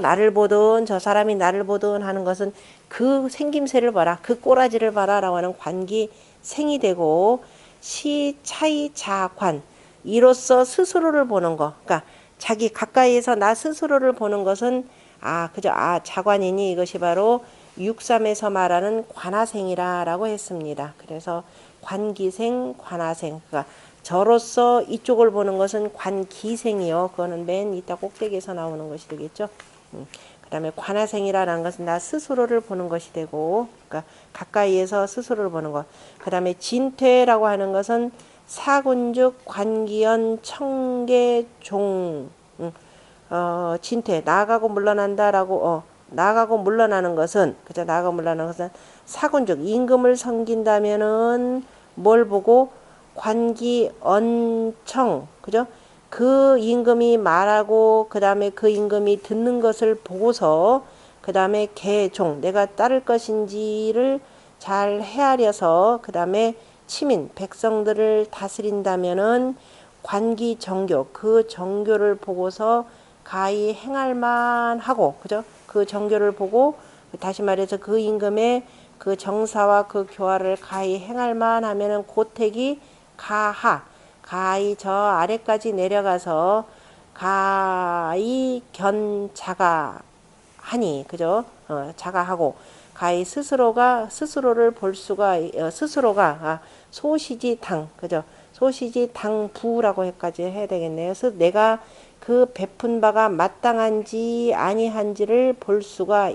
A: 나를 보든 저 사람이 나를 보든 하는 것은 그 생김새를 봐라, 그 꼬라지를 봐라 라고 하는 관기생이 되고 시 차이 자관 이로써 스스로를 보는 거. 그러니까 자기 가까이에서 나 스스로를 보는 것은 그죠. 자관이니 이것이 바로 6.3에서 말하는 관화생이라고 했습니다. 그래서 관기생, 관화생. 그러니까 저로서 이쪽을 보는 것은 관기생이요. 그거는 맨 이따 꼭대기에서 나오는 것이 되겠죠. 그 다음에 관화생이라는 것은 나 스스로를 보는 것이 되고, 그러니까 가까이에서 스스로를 보는 것. 그 다음에 진퇴라고 하는 것은 사군즉 관기연 청계종, 진퇴 나아가고 물러난다라고 나아가고 물러나는 것은 그죠. 나아가고 물러나는 것은 사군즉 임금을 섬긴다면은 뭘 보고 관기언청 그죠. 그 임금이 말하고 그 다음에 그 임금이 듣는 것을 보고서 그 다음에 계종 내가 따를 것인지를 잘 헤아려서 그 다음에 치민 백성들을 다스린다면은 관기 정교 그 정교를 보고서 가히 행할만 하고 그죠. 그 정교를 보고 다시 말해서 그 임금의 그 정사와 그 교화를 가히 행할만 하면은 고택이 가히 저 아래까지 내려가서 가히 견자가 하니 그죠. 자가하고 가히 스스로를 볼 수가 스스로가 소시지당 그죠. 소시지당부라고까지 해야 되겠네요. 그래서 내가 그 베푼 바가 마땅한지 아니한지를 볼 수가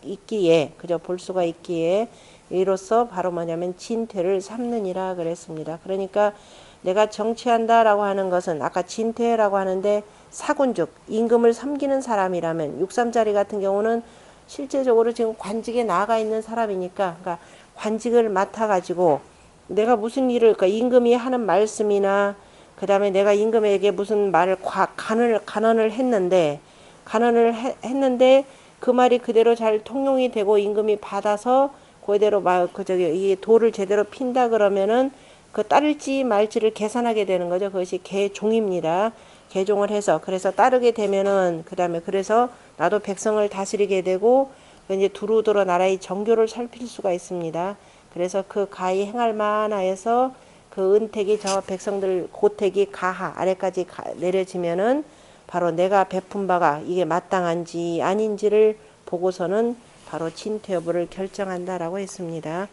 A: 있기에 그죠. 볼 수가 있기에 이로써 바로 뭐냐면 진퇴를 삼느니라 그랬습니다. 그러니까 내가 정치한다라고 하는 것은 아까 진퇴라고 하는데 사군즉 임금을 섬기는 사람이라면 6.3짜리 같은 경우는 실제적으로 지금 관직에 나아가 있는 사람이니까 그러니까 관직을 맡아가지고 내가 무슨 일을 그러니까 임금이 하는 말씀이나 그 다음에 내가 임금에게 무슨 말을 간언을 했는데 그 말이 그대로 잘 통용이 되고 임금이 받아서 그대로 이 도를 제대로 핀다 그러면은 그 따를지 말지를 계산하게 되는 거죠. 그것이 계종입니다. 계종을 해서 그래서 따르게 되면은 그 다음에 그래서 나도 백성을 다스리게 되고 이제 두루두루 나라의 정교를 살필 수가 있습니다. 그래서 그 가히 행할 만하여서 그 은택이 저 백성들 고택이 가하 아래까지 내려지면은 바로 내가 베푼 바가 이게 마땅한지 아닌지를 보고서는 바로 진퇴 여부를 결정한다라고 했습니다.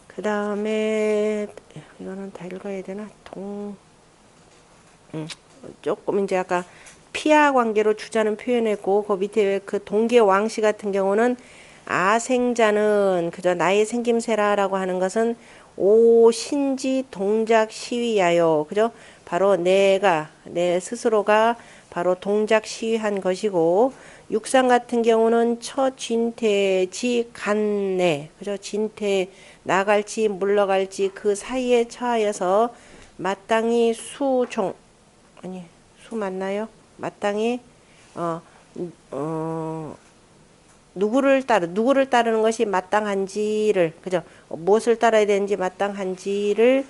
A: 그 다음에 이거는 다 읽어야 되나? 조금 이제 아까 피하 관계로 주자는 표현했고 그 밑에 그 동계 왕씨 같은 경우는 아생자는 그저 나의 생김새라라고 하는 것은 오신지 동작 시위하여 그죠? 바로 내 스스로가 바로 동작 시위한 것이고 육상 같은 경우는 처진퇴지 간내 그죠? 진퇴 나갈지 물러갈지 그 사이에 처하여서 마땅히 수 맞나요? 마땅히 누구를 따르는 것이 마땅한지를 그죠? 무엇을 따라야 되는지 마땅한지를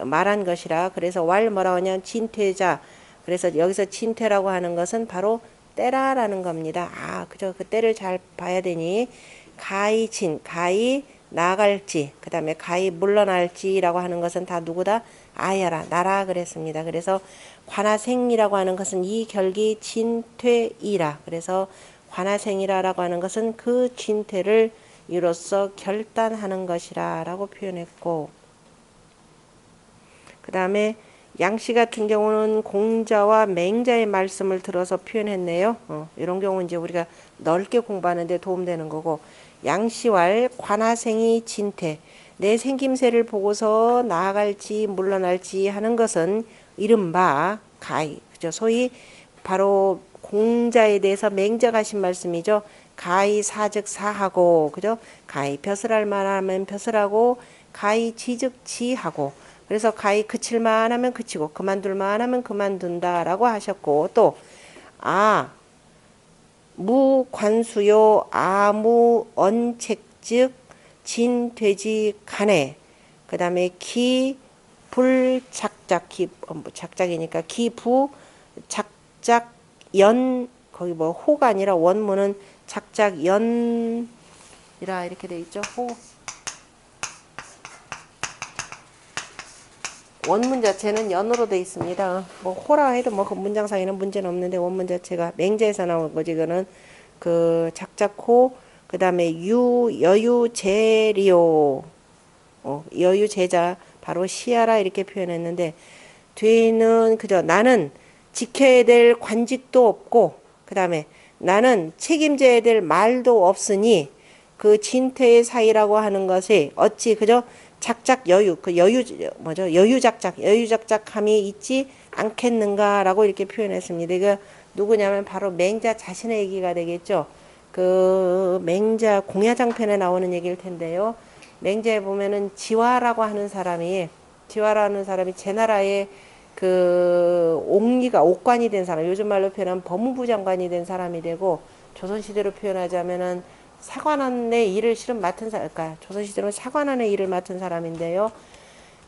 A: 말한 것이라. 그래서 뭐라고 하냐면 진퇴자. 그래서 여기서 진퇴라고 하는 것은 바로 때라라는 겁니다. 그죠? 그 때를 잘 봐야 되니 가히 나갈지 그 다음에 가히 물러날지라고 하는 것은 다 누구다? 아야라 나라 그랬습니다. 그래서 관화생이라고 하는 것은 이 결기 진퇴이라. 그래서 관화생이라고 하는 것은 그 진퇴를 이로써 결단하는 것이라 라고 표현했고 그 다음에 양씨 같은 경우는 공자와 맹자의 말씀을 들어서 표현했네요. 이런 경우는 이제 우리가 넓게 공부하는데 도움되는 거고 양씨왈 관화생이 진퇴 내 생김새를 보고서 나아갈지 물러날지 하는 것은 이른바 가히 그죠. 소위 바로 공자에 대해서 맹자가 하신 말씀이죠. 가히 사즉 사하고 그죠. 가히 벼슬할 만하면 벼슬하고 가히 지즉 지하고 그래서 가히 그칠만 하면 그치고 그만둘만 하면 그만둔다라고 하셨고 또 무관수요 아무언책즉 진돼지 간에 그 다음에 기불작작 작작이니까 기부 작작연 거기 호가 아니라 원문은 작작연이라 이렇게 돼 있죠. 원문 자체는 연으로 돼 있습니다. 뭐 호라 해도 뭐 그 문장상에는 문제는 없는데 원문 자체가 맹자에서 나온 거지. 이거는 그 작자코 그 다음에 여유 제리오 여유 제자 바로 시하라 이렇게 표현했는데 뒤는 그저 나는 지켜야 될 관직도 없고 그 다음에 나는 책임져야 될 말도 없으니 그 진퇴의 사이라고 하는 것이 어찌 그저 작작 여유 그 여유 뭐죠 여유작작함이 있지 않겠는가라고 이렇게 표현했습니다. 이거 누구냐면 바로 맹자 자신의 얘기가 되겠죠. 그 맹자 공야장편에 나오는 얘기일 텐데요. 맹자에 보면은 지화라는 사람이 제나라의 그 옥관이 된 사람, 요즘 말로 표현하면 법무부 장관이 된 사람이 되고, 조선시대로 표현하자면은 사관원의 일을 실은 맡은 사람, 그러니까 조선시대로 사관원의 일을 맡은 사람인데요.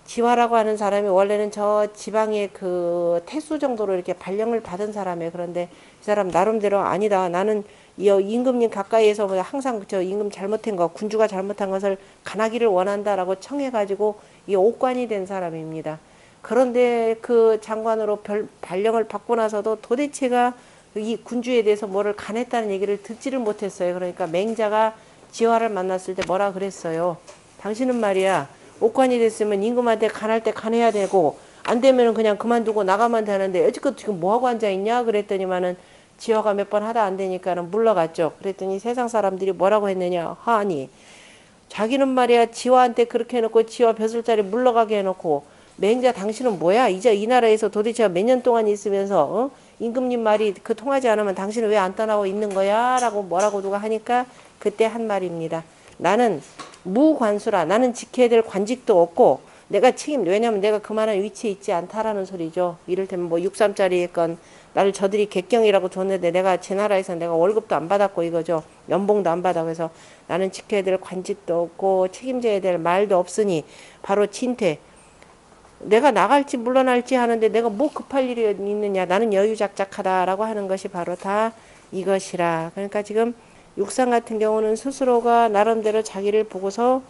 A: 지화라고 하는 사람이 원래는 저 지방의 그 태수 정도로 이렇게 발령을 받은 사람이에요. 그런데 이 사람 나름대로 아니다. 나는 이 임금님 가까이에서 뭐 항상 저 임금 잘못한 거, 군주가 잘못한 것을 간하기를 원한다라고 청해가지고 이 옥관이 된 사람입니다. 그런데 그 장관으로 발령을 받고 나서도 도대체가 이 군주에 대해서 뭐를 간했다는 얘기를 듣지를 못했어요. 그러니까 맹자가 지화를 만났을 때 뭐라 그랬어요. 당신은 말이야 옥관이 됐으면 임금한테 간할 때 간해야 되고 안 되면은 그냥 그만두고 나가면 되는데 어찌껏 지금 뭐하고 앉아있냐 그랬더니만은 지화가 몇 번 하다 안 되니까는 물러갔죠. 그랬더니 세상 사람들이 뭐라고 했느냐 하니 자기는 말이야 지화한테 그렇게 해놓고 지화 벼슬자리 물러가게 해놓고 맹자 당신은 뭐야? 이제 이 나라에서 도대체 몇 년 동안 있으면서 임금님 말이 그 통하지 않으면 당신은 왜 안 떠나고 있는 거야? 라고 뭐라고 누가 하니까 그때 한 말입니다. 나는 무관수라. 나는 지켜야 될 관직도 없고 내가 왜냐면 내가 그만한 위치에 있지 않다라는 소리죠. 이를테면 뭐 63짜리 건 나를 저들이 객경이라고 줬는데 내가 제 나라에서 내가 월급도 안 받았고 이거죠. 연봉도 안 받아. 그래서 나는 지켜야 될 관직도 없고 책임져야 될 말도 없으니 바로 진퇴. 내가 나갈지 물러날지 하는데 내가 뭐 급할 일이 있느냐. 나는 여유작작하다라고 하는 것이 바로 다 이것이라. 그러니까 지금 육상 같은 경우는 스스로가 나름대로 자기를 보고서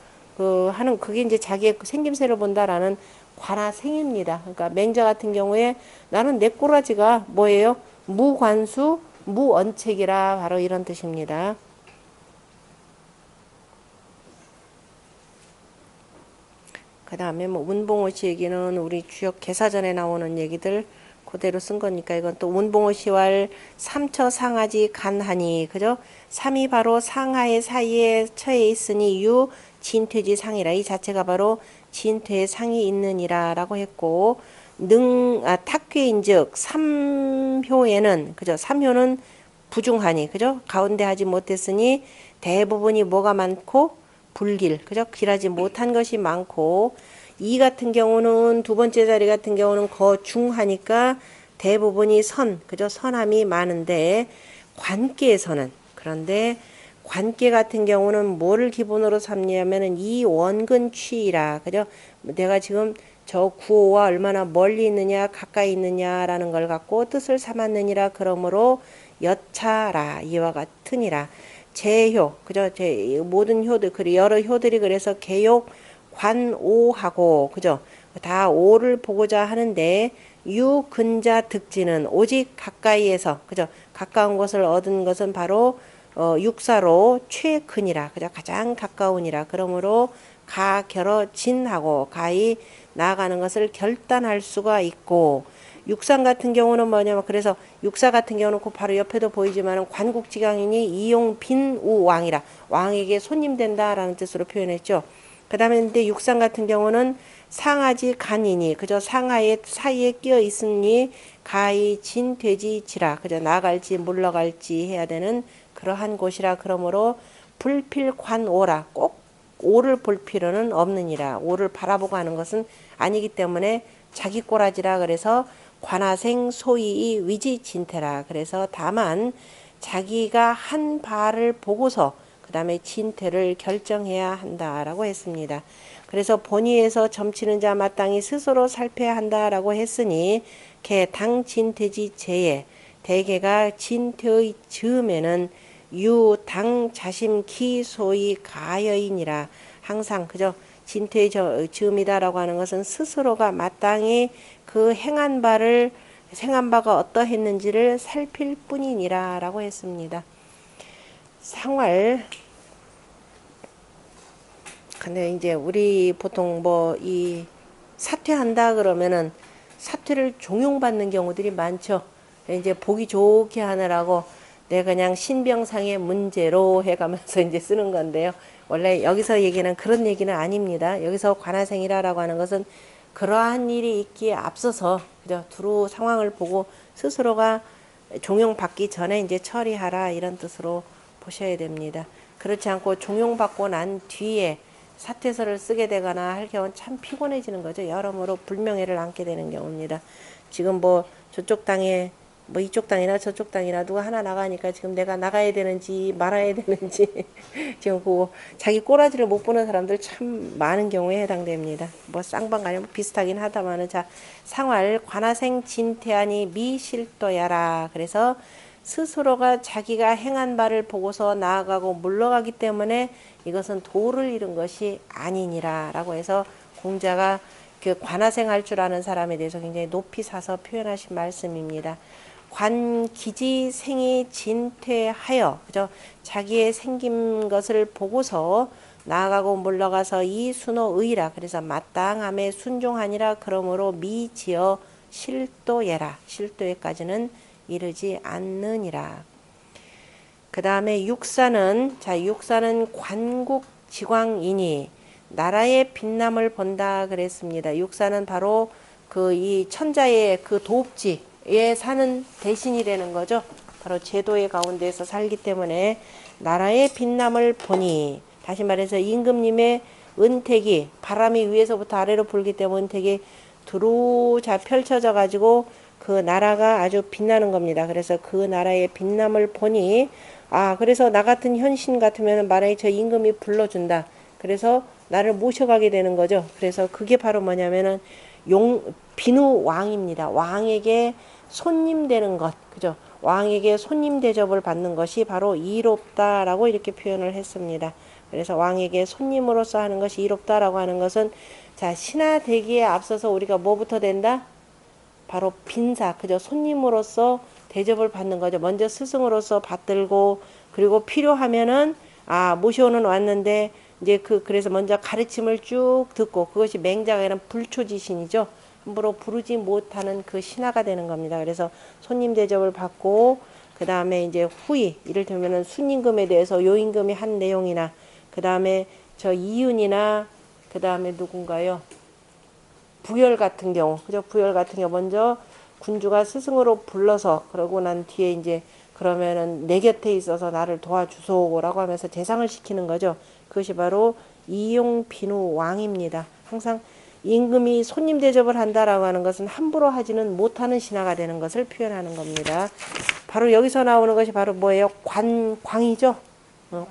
A: 하는 그게 이제 자기의 생김새를 본다라는 관하생입니다. 그러니까 맹자 같은 경우에 나는 내 꼬라지가 뭐예요? 무관수, 무언책이라 바로 이런 뜻입니다. 그 다음에 뭐 운봉호 씨 얘기는 우리 주역 개사전에 나오는 얘기들 그대로 쓴 거니까 이건 또 운봉호 씨왈 삼처 상하지 간하니 그죠? 삼이 바로 상하의 사이에 처해 있으니 유 진퇴지 상이라 이 자체가 바로 진퇴의 상이 있느니라 라고 했고 탁괴인즉 삼효에는 그죠? 삼효는 부중하니 그죠? 가운데 하지 못했으니 대부분이 뭐가 많고 불길 그죠? 길하지 못한 것이 많고 이 같은 경우는 두 번째 자리 같은 경우는 거중하니까 대부분이 그죠? 선함이 많은데 관계에서는 그런데 관계 같은 경우는 뭐를 기본으로 삼냐면은 이 원근 취이라 그죠? 내가 지금 저 구호와 얼마나 멀리 있느냐 가까이 있느냐라는 걸 갖고 뜻을 삼았느니라 그러므로 여차라 이와 같으니라 제효 그죠? 모든 효들 그리고 여러 효들이 그래서 개욕 관오하고 그죠? 다 오를 보고자 하는데 유근자 득지는 오직 가까이에서 그죠? 가까운 것을 얻은 것은 바로 육사로 최근이라 그죠? 가장 가까우니라 그러므로 가결어 진하고 가히 나아가는 것을 결단할 수가 있고 육상 같은 경우는 뭐냐면 그래서 육사 같은 경우는 그 바로 옆에도 보이지만은 관국지강이니 이용 빈우 왕이라 왕에게 손님 된다라는 뜻으로 표현했죠. 그 다음에 근데 육상 같은 경우는 상하지 간이니 그저 상하의 사이에 끼어 있으니 가히 진돼지지라 그저 나갈지 물러갈지 해야 되는 그러한 곳이라 그러므로 불필관오라 꼭 오를 볼 필요는 없느니라 오를 바라보고 하는 것은 아니기 때문에 자기 꼬라지라 그래서 관하생 소위 위지진퇴라 그래서 다만 자기가 한 바를 보고서 그 다음에 진퇴를 결정해야 한다라고 했습니다. 그래서 본의에서 점치는 자 마땅히 스스로 살펴야 한다라고 했으니 개 당 진퇴지 제에 대개가 진퇴의 즈음에는 유 당 자심 기 소위 가여인이라 항상 그죠 진퇴의 즈음이다라고 하는 것은 스스로가 마땅히 그 행한 바가 어떠했는지를 살필 뿐이니라 라고 했습니다. 상활. 근데 이제 우리 보통 뭐 이 사퇴한다 그러면은 사퇴를 종용받는 경우들이 많죠. 이제 보기 좋게 하느라고 내가 그냥 신병상의 문제로 해가면서 이제 쓰는 건데요. 원래 여기서 얘기는 그런 얘기는 아닙니다. 여기서 관하생이라고 하는 것은 그러한 일이 있기에 앞서서 그죠? 두루 상황을 보고 스스로가 종용받기 전에 이제 처리하라 이런 뜻으로 보셔야 됩니다. 그렇지 않고 종용받고 난 뒤에 사퇴서를 쓰게 되거나 할 경우는 참 피곤해지는 거죠. 여러모로 불명예를 안게 되는 경우입니다. 지금 뭐 저쪽 땅에 뭐 이쪽 땅이나 저쪽 땅이나 누가 하나 나가니까 지금 내가 나가야 되는지 말아야 되는지 지금 그 자기 꼬라지를 못 보는 사람들 참 많은 경우에 해당됩니다. 뭐 쌍방간에 비슷하긴 하다마는 자 상활 관하생 진퇴하니 미실도야라. 그래서 스스로가 자기가 행한 바를 보고서 나아가고 물러가기 때문에 이것은 도를 이룬 것이 아니니라 라고 해서 공자가 그 관하생 할 줄 아는 사람에 대해서 굉장히 높이 사서 표현하신 말씀입니다. 관기지 생이 진퇴하여 그죠? 자기의 생긴 것을 보고서 나아가고 물러가서 이 순호의라. 그래서 마땅함에 순종하니라. 그러므로 미지어 실도예라. 실도에까지는 이르지 않느니라. 그 다음에 육사는 관국지광이니 나라의 빛남을 본다 그랬습니다. 육사는 바로 그 이 천자의 그 도읍지에 사는 대신이라는 거죠. 바로 제도의 가운데서 살기 때문에 나라의 빛남을 보니, 다시 말해서 임금님의 은택이 바람이 위에서부터 아래로 불기 때문에 은택이 두루 펼쳐져 가지고 그 나라가 아주 빛나는 겁니다. 그래서 그 나라의 빛남을 보니 그래서 나 같은 현신 같으면 만약에 저 임금이 불러준다. 그래서 나를 모셔가게 되는 거죠. 그래서 그게 바로 뭐냐면은 비누 왕입니다. 왕에게 손님 되는 것, 그죠? 왕에게 손님 대접을 받는 것이 바로 이롭다라고 이렇게 표현을 했습니다. 그래서 왕에게 손님으로서 하는 것이 이롭다라고 하는 것은 자 신하 되기에 앞서서 우리가 뭐부터 된다? 바로 빈사, 그죠? 손님으로서 대접을 받는 거죠. 먼저 스승으로서 받들고 그리고 필요하면은 모셔오는 왔는데 이제 그래서 먼저 가르침을 쭉 듣고 그것이 맹자가 아니라 불초지신이죠. 함부로 부르지 못하는 그 신하가 되는 겁니다. 그래서 손님 대접을 받고 그 다음에 이제 후이 이를테면은 순임금에 대해서 요임금이 한 내용이나 그 다음에 저 이윤이나 그 다음에 누군가요? 부열 같은 경우, 그죠? 부열 같은 경우 먼저 군주가 스승으로 불러서 그러고 난 뒤에 이제 그러면은 내 곁에 있어서 나를 도와주소라고 하면서 재상을 시키는 거죠. 그것이 바로 이용비누 왕입니다. 항상 임금이 손님 대접을 한다라고 하는 것은 함부로 하지는 못하는 신하가 되는 것을 표현하는 겁니다. 바로 여기서 나오는 것이 바로 뭐예요? 관광이죠.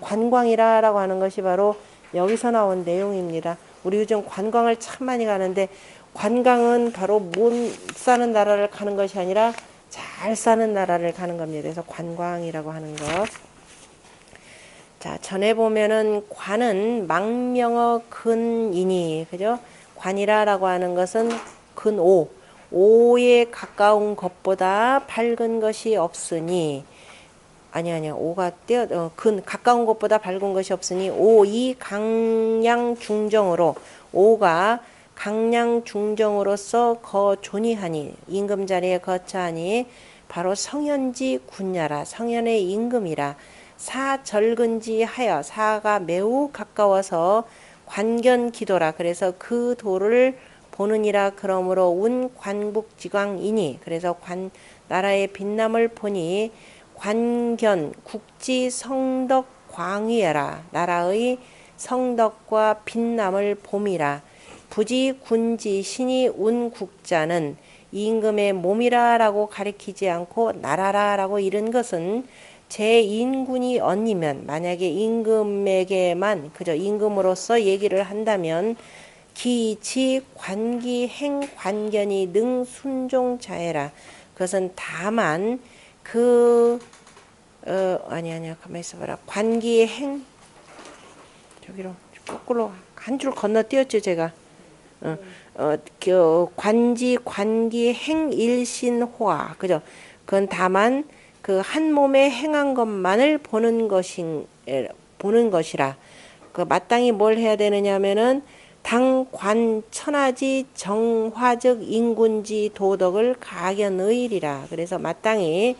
A: 관광이라고 하는 것이 바로 여기서 나온 내용입니다. 우리 요즘 관광을 참 많이 가는데 관광은 바로 못 사는 나라를 가는 것이 아니라 잘 사는 나라를 가는 겁니다. 그래서 관광이라고 하는 것. 자, 전에 보면은 관은 망명어 근이니, 그죠? 관이라고 하는 것은 근오, 오에 가까운 것보다 밝은 것이 없으니, 아니야, 오가 가까운 것보다 밝은 것이 없으니, 오이 강양 중정으로, 오가 강량 중정으로서 거존이하니 임금 자리에 거처하니 바로 성현지 군야라. 성현의 임금이라. 사절근지 하여 사가 매우 가까워서 관견기도라. 그래서 그 도를 보느니라. 그러므로 운 관국지광이니 그래서 나라의 빛남을 보니 관견 국지 성덕 광위여라. 나라의 성덕과 빛남을 봄이라. 부지 군지 신이 운 국자는 임금의 몸이라라고 가리키지 않고 나라라라고 이른 것은 제 인군이 언니면 만약에 임금에게만 그저 임금으로서 얘기를 한다면 기치 관기 행 관견이 능 순종자해라. 그것은 다만 가만히 있어봐라. 관기 행 저기로 거꾸로 한 줄 건너뛰었죠 제가. 관지 관기 행일신호아 그죠? 그건 다만 그 한 몸에 행한 것만을 보는 것이라. 그 마땅히 뭘 해야 되느냐면은 당관 천하지 정화적 인군지 도덕을 가견의리라. 그래서 마땅히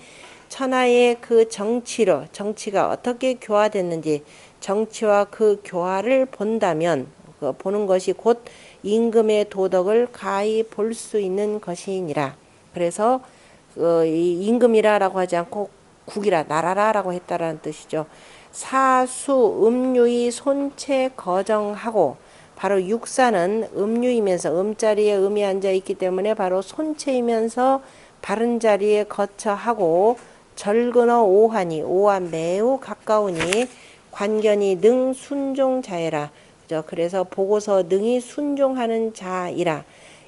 A: 천하의 그 정치가 어떻게 교화됐는지 정치와 그 교화를 본다면 그 보는 것이 곧 임금의 도덕을 가히 볼 수 있는 것이니라. 그래서 이 임금이라라고 하지 않고 국이라 나라라라고 했다라는 뜻이죠. 사수 음유의 손체 거정하고 바로 육사는 음유이면서 음자리에 음이 앉아 있기 때문에 바로 손체이면서 바른 자리에 거처하고 절근어 오하니 오와 매우 가까우니 관견이 능 순종자애라. 그래서 보고서 능히 순종하는 자이라.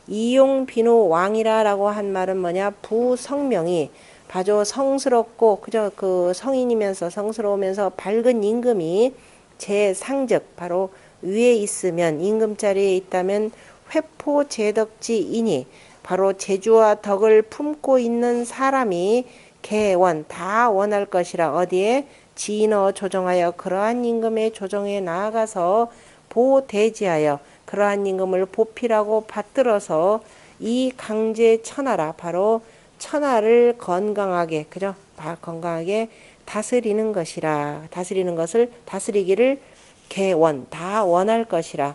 A: 이용 비노 왕이라라고 한 말은 뭐냐? 부성명이 바조 성스럽고 그저 그 성인이면서 성스러우면서 밝은 임금이 제 상적 바로 위에 있으면 임금 자리에 있다면 회포 제덕지이니 바로 재주와 덕을 품고 있는 사람이 개원 다 원할 것이라. 어디에 지인어 조정하여 그러한 임금의 조정에 나아가서 보대지하여 그러한 임금을 보필하고 받들어서 이 강제 천하라. 바로 천하를 건강하게 그죠? 건강하게 다스리는 것이라. 다스리는 것을 다스리기를 개원 다 원할 것이라.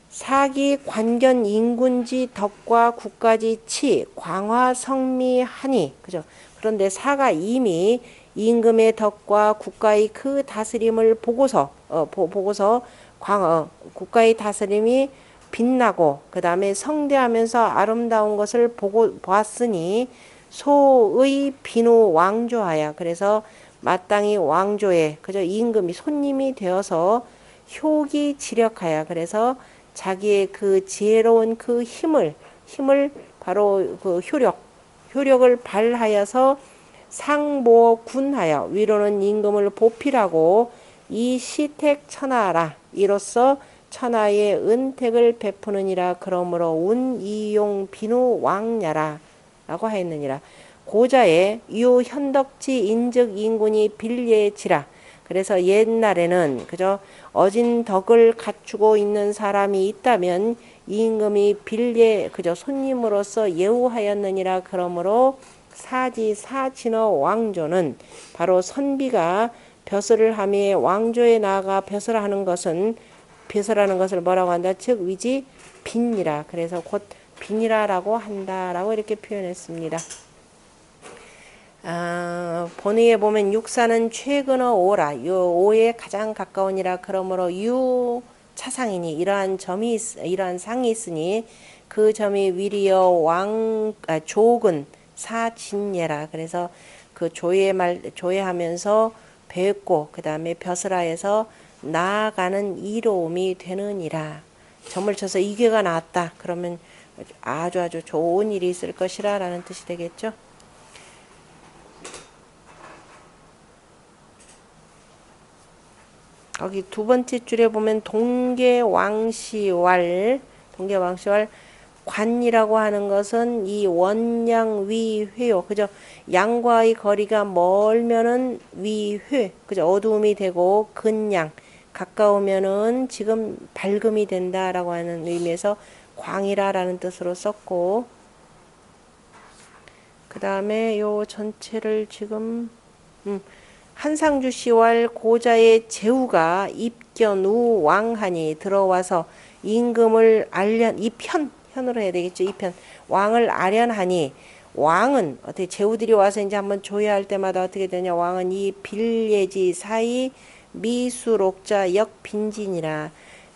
A: 사기 관견 인군지 덕과 국가지 치 광화 성미하니 그죠? 그런데 사가 이미 임금의 덕과 국가의 그 다스림을 보고서 국가의 다스림이 빛나고 그 다음에 성대하면서 아름다운 것을 보았으니 소의 비노 왕조하야. 그래서 마땅히 왕조에 그저 임금이 손님이 되어서 효기 지력하야. 그래서 자기의 그 지혜로운 그 힘을 바로 그 효력을 발하여서 상보군하여 위로는 임금을 보필하고 이 시택 천하라. 이로써 천하의 은택을 베푸느니라. 그러므로 운이용 비누 왕야라 라고 하였느니라. 고자의 유 현덕지 인적 인군이 빌예지라. 그래서 옛날에는 그저 어진 덕을 갖추고 있는 사람이 있다면 임금이 빌예 그저 손님으로서 예우하였느니라. 그러므로 사진어 왕조는 바로 선비가 벼슬을 하며 왕조에 나아가 벼슬하는 것을 뭐라고 한다? 즉 위지 빈이라. 그래서 곧 빈이라라고 한다라고 이렇게 표현했습니다. 본의에 보면 육사는 최근어 오라. 요 오에 가장 가까우니라. 그러므로 유 차상이니 이러한 상이 있으니 그 점이 위리여 조근 사진예라. 그래서 그 조회하면서 배웠고 그 다음에 벼슬하에서 나아가는 이로움이 되느니라. 점을 쳐서 이괴가 나왔다. 그러면 아주 좋은 일이 있을 것이라 라는 뜻이 되겠죠. 여기 두 번째 줄에 보면 동계왕시왈 관이라고 하는 것은 이 원양 위회요. 그죠? 양과의 거리가 멀면은 위회. 그죠? 어두움이 되고 근양 가까우면은 지금 밝음이 된다라고 하는 의미에서 광이라라는 뜻으로 썼고 그 다음에 요 전체를 지금 한상주시왈 고자의 제후가 입견우 왕하니 들어와서 임금을 현으로 해야 되겠죠. 입현 왕을 아련하니 왕은 어떻게 제후들이 와서 이제 한번 조회할 때마다 어떻게 되냐. 왕은 이 빌예지 사이 미수록자 역빈진이라.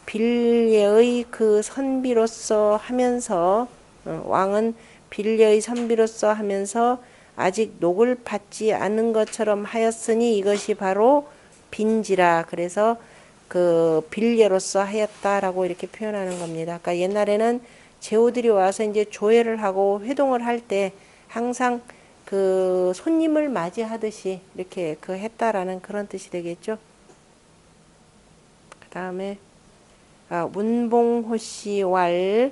A: 빌예의 그 선비로서 하면서 왕은 빌예의 선비로서 하면서 아직 녹을 받지 않은 것처럼 하였으니 이것이 바로 빈지라. 그래서 그 빌예로서 하였다라고 이렇게 표현하는 겁니다. 그러니까 옛날에는 제후들이 와서 이제 조회를 하고 회동을 할 때 항상 그 손님을 맞이하듯이 이렇게 했다라는 그런 뜻이 되겠죠. 그 다음에 운봉호씨왈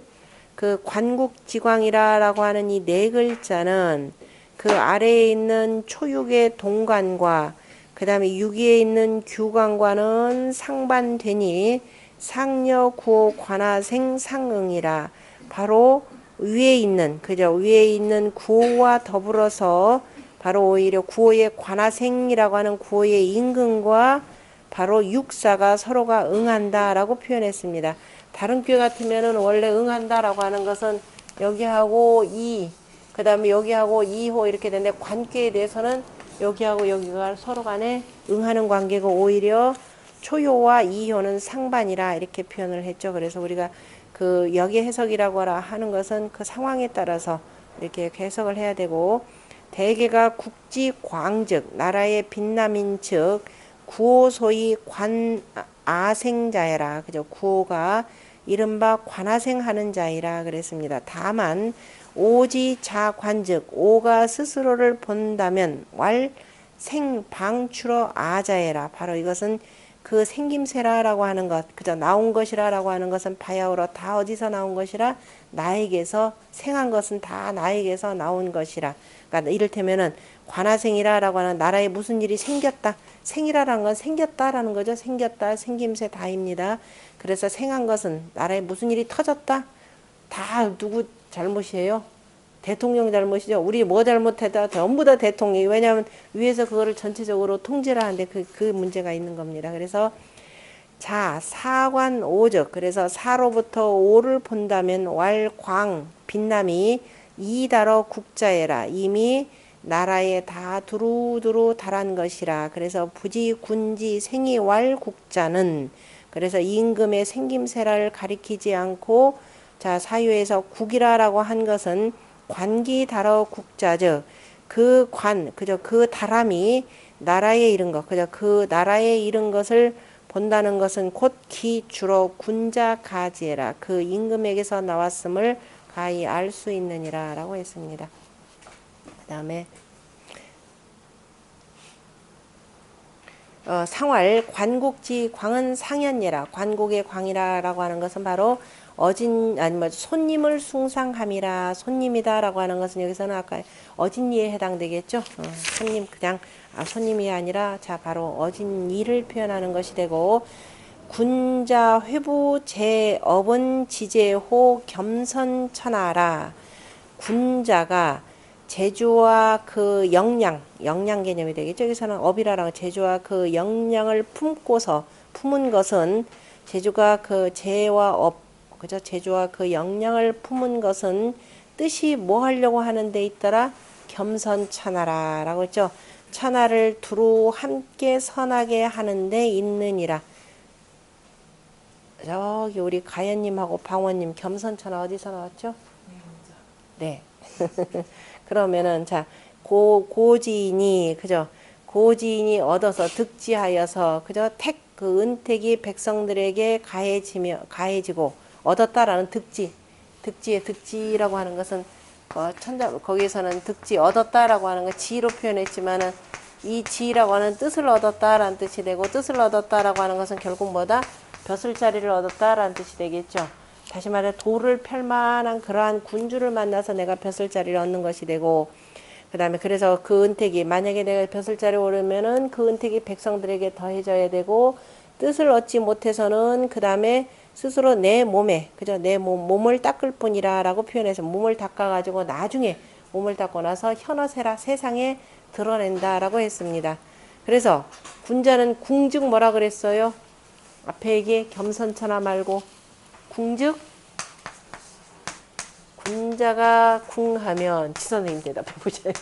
A: 그 관국지광이라라고 하는 이 네 글자는 그 아래에 있는 초육의 동관과 그 다음에 유기에 있는 규관과는 상반되니 상여 구호 관하생 상응이라. 바로 위에 있는 그죠, 위에 있는 구호와 더불어서 바로 오히려 구호의 관하생이라고 하는 구호의 임금과 바로 육사가 서로가 응한다라고 표현했습니다. 다른 교 같으면은 원래 응한다라고 하는 것은 여기하고 그 다음에 여기하고 이호 이렇게 되는데, 관계에 대해서는 여기하고 여기가 서로 간에 응하는 관계고 오히려 초효와 이효는 상반이라 이렇게 표현을 했죠. 그래서 우리가 그 역의 해석이라고 하는 것은 그 상황에 따라서 이렇게 해석을 해야 되고, 대개가 국지광즉 나라의 빛남인 즉 구호 소위 관아생자이라. 그죠? 구호가 이른바 관아생하는 자이라 그랬습니다. 다만 오지 자관즉 오가 스스로를 본다면 왈 생방출어 아자에라. 바로 이것은 그 생김새라라고 하는 것, 그저 나온 것이라라고 하는 것은 바야흐로 다 어디서 나온 것이라, 나에게서 생한 것은 다 나에게서 나온 것이라. 그러니까 이를테면은 관아생이라라고 하는 나라에 무슨 일이 생겼다. 생이라라는 건 생겼다라는 거죠. 생겼다, 생김새 다입니다. 그래서 생한 것은 나라에 무슨 일이 터졌다. 다 누구 잘못이에요? 대통령 잘못이죠. 우리 뭐 잘못했다. 전부 다 대통령이. 왜냐하면 위에서 그거를 전체적으로 통제를 하는데 그 문제가 있는 겁니다. 그래서 자, 사관 오적. 그래서 사로부터 오를 본다면 왈광 빛남이 이달어 국자에라. 이미 나라에 다 두루두루 달한 것이라. 그래서 부지 군지 생이 왈 국자는, 그래서 임금의 생김새를 가리키지 않고, 자, 사유에서 국이라라고 한 것은 관기 달어 국자즉 그 관, 그저 그 다람이 나라에 이른 것, 그저 그 나라에 이른 것을 본다는 것은 곧 기 주로 군자 가지에라. 그 임금에게서 나왔음을 가히 알 수 있느니라 라고 했습니다. 그 다음에 상활 관국지 광은 상현예라. 관국의 광이라라고 하는 것은 바로 손님을 숭상함이라. 손님이다라고 하는 것은 여기서는 아까 어진이에 해당되겠죠. 손님, 그냥 손님이 아니라 자 바로 어진이를 표현하는 것이 되고, 군자 회부 제업은 지제호 겸선천하라. 군자가 제주와 그 역량 개념이 되겠죠. 여기서는 업이라는 제주와 그 역량을 품은 것은, 제주가 그 제와 업, 그죠? 제주와 그 역량을 품은 것은 뜻이 뭐 하려고 하는 데 있더라? 겸선천하라 라고 했죠. 천하를 두루 함께 선하게 하는 데 있느니라. 저기 우리 가연님하고 방원님 겸선천하 어디서 나왔죠? 네. 그러면은 자 고지인이, 그죠? 고지인이 얻어서 득지하여서, 그죠? 그 은택이 백성들에게 가해지고 얻었다라는 득지의 득지라고 하는 것은 거기에서는 득지 얻었다라고 하는 거 지로 표현했지만은, 이 지라고 하는 뜻을 얻었다라는 뜻이 되고, 뜻을 얻었다라고 하는 것은 결국 뭐다? 벼슬자리를 얻었다라는 뜻이 되겠죠. 다시 말해 도를 펼만한 그러한 군주를 만나서 내가 벼슬자리를 얻는 것이 되고, 그 다음에 그래서 그 은택이, 만약에 내가 벼슬자리에 오르면은 그 은택이 백성들에게 더해져야 되고, 뜻을 얻지 못해서는 그 다음에 스스로 내 몸에, 그죠? 내 몸을 닦을 뿐이라 라고 표현해서 몸을 닦아가지고 나중에 몸을 닦고 나서 현어세라 세상에 드러낸다 라고 했습니다. 그래서 군자는 궁즉 뭐라 그랬어요? 앞에 얘기 겸선천하 말고 궁즉, 군자가 궁하면, 지선생님 대답해 보세요.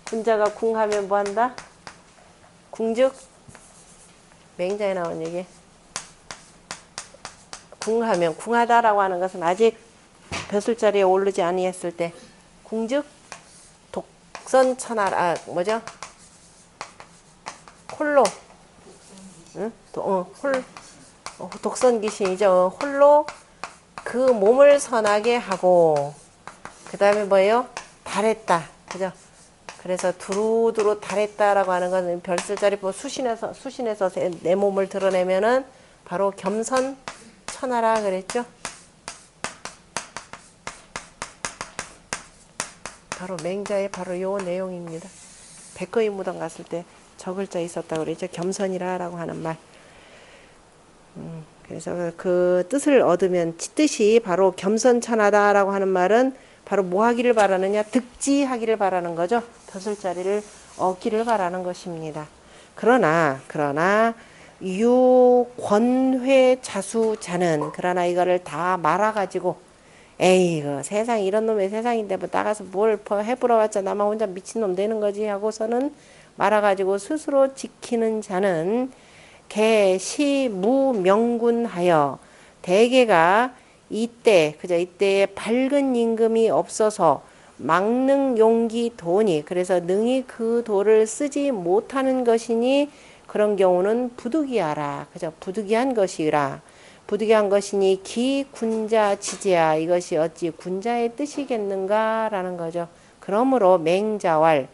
A: 군자가 궁하면 뭐 한다? 궁즉, 맹자에 나온 얘기. 궁하면, 궁하다라고 하는 것은 아직 벼슬자리에 오르지 아니했을 때, 궁즉 독선천하, 뭐죠? 홀로, 응? 독선귀신이죠. 홀로 그 몸을 선하게 하고, 그 다음에 뭐예요? 달했다. 그죠? 그래서 두루두루 달했다라고 하는 것은 벼슬자리 수신해서 내 몸을 드러내면은 바로 겸선천하 천하라 그랬죠. 바로 맹자의 바로 요 내용입니다. 백거이 무당 갔을 때 저 글자 있었다고 그랬죠. 겸손이라라고 하는 말. 그래서 그 뜻을 얻으면 뜻이 바로 겸손천하다라고 하는 말은 바로 뭐 하기를 바라느냐? 득지하기를 바라는 거죠. 벼슬자리를 얻기를 바라는 것입니다. 그러나 유권회 자수자는 그러나 이거를 다 말아가지고 에이 그 세상 이런 놈의 세상인데 뭐 나가서 뭘 해보러왔자 나만 혼자 미친놈 되는 거지 하고서는 말아가지고 스스로 지키는 자는 개시무명군하여 대개가 이때 그저 이때에 밝은 임금이 없어서 막능 용기 도니 그래서 능히 그 도를 쓰지 못하는 것이니 그런 경우는 부득이하라 그저 부득이한 것이라 부득이한 것이니 기군자 지제야 이것이 어찌 군자의 뜻이겠는가라는 거죠. 그러므로 맹자왈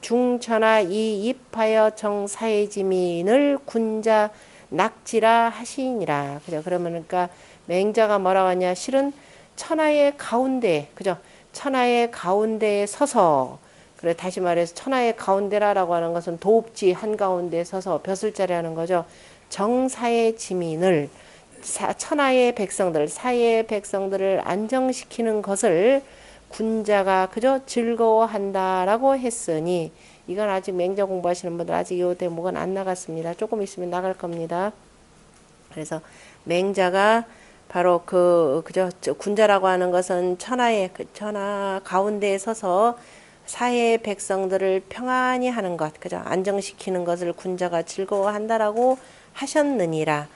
A: 중천하 이 입하여 정사해지민을 군자 낙지라 하시니라. 그죠? 그러니까 맹자가 뭐라고 하냐? 실은 천하의 가운데, 그죠? 천하의 가운데에 서서, 그래 다시 말해서 천하의 가운데라라고 하는 것은 도읍지 한가운데에 서서 벼슬자리 하는 거죠. 정사의 지민을 천하의 백성들, 사회의 백성들을 안정시키는 것을 군자가 그저 즐거워한다라고 했으니 이건 아직 맹자 공부하시는 분들 아직 이 대목은 안 나갔습니다. 조금 있으면 나갈 겁니다. 그래서 맹자가 바로 그저 군자라고 하는 것은 천하 가운데에 서서 사회의 백성들을 평안히 하는 것, 그저 안정시키는 것을 군자가 즐거워한다라고 하셨느니라.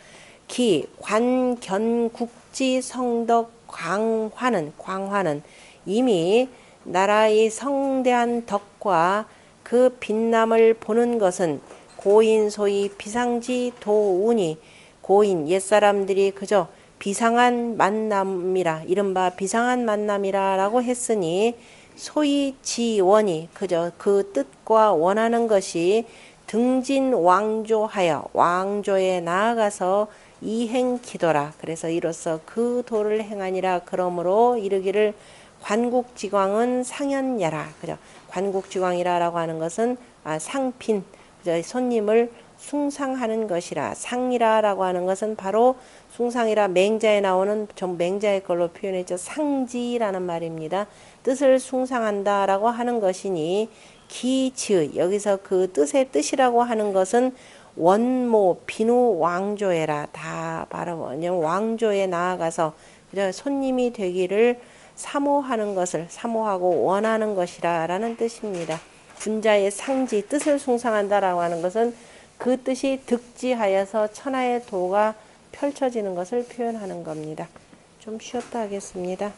A: 기 관견국지 성덕 광화는 이미 나라의 성대한 덕과 그 빛남을 보는 것은 고인 소위 비상지 도운이 고인 옛사람들이 그저 비상한 만남이라 이른바 비상한 만남이라라고 했으니 소위 지원이 그저 그 뜻과 원하는 것이 등진 왕조하여 왕조에 나아가서 이행기도라. 그래서 이로써 그 도를 행하니라. 그러므로 이르기를 관국지광은 상현야라. 그죠? 관국지광이라라고 하는 것은 상핀, 그죠? 손님을 숭상하는 것이라. 상이라라고 하는 것은 바로 숭상이라 맹자에 나오는 전 맹자의 걸로 표현했죠. 상지라는 말입니다. 뜻을 숭상한다라고 하는 것이니 기지의 여기서 그 뜻의 뜻이라고 하는 것은 원모 비누 왕조에라 다 바로 왕조에 나아가서 그저 손님이 되기를 사모하는 것을 사모하고 원하는 것이라라는 뜻입니다. 군자의 상지 뜻을 숭상한다라고 하는 것은 그 뜻이 득지하여서 천하의 도가 펼쳐지는 것을 표현하는 겁니다. 좀 쉬었다 하겠습니다.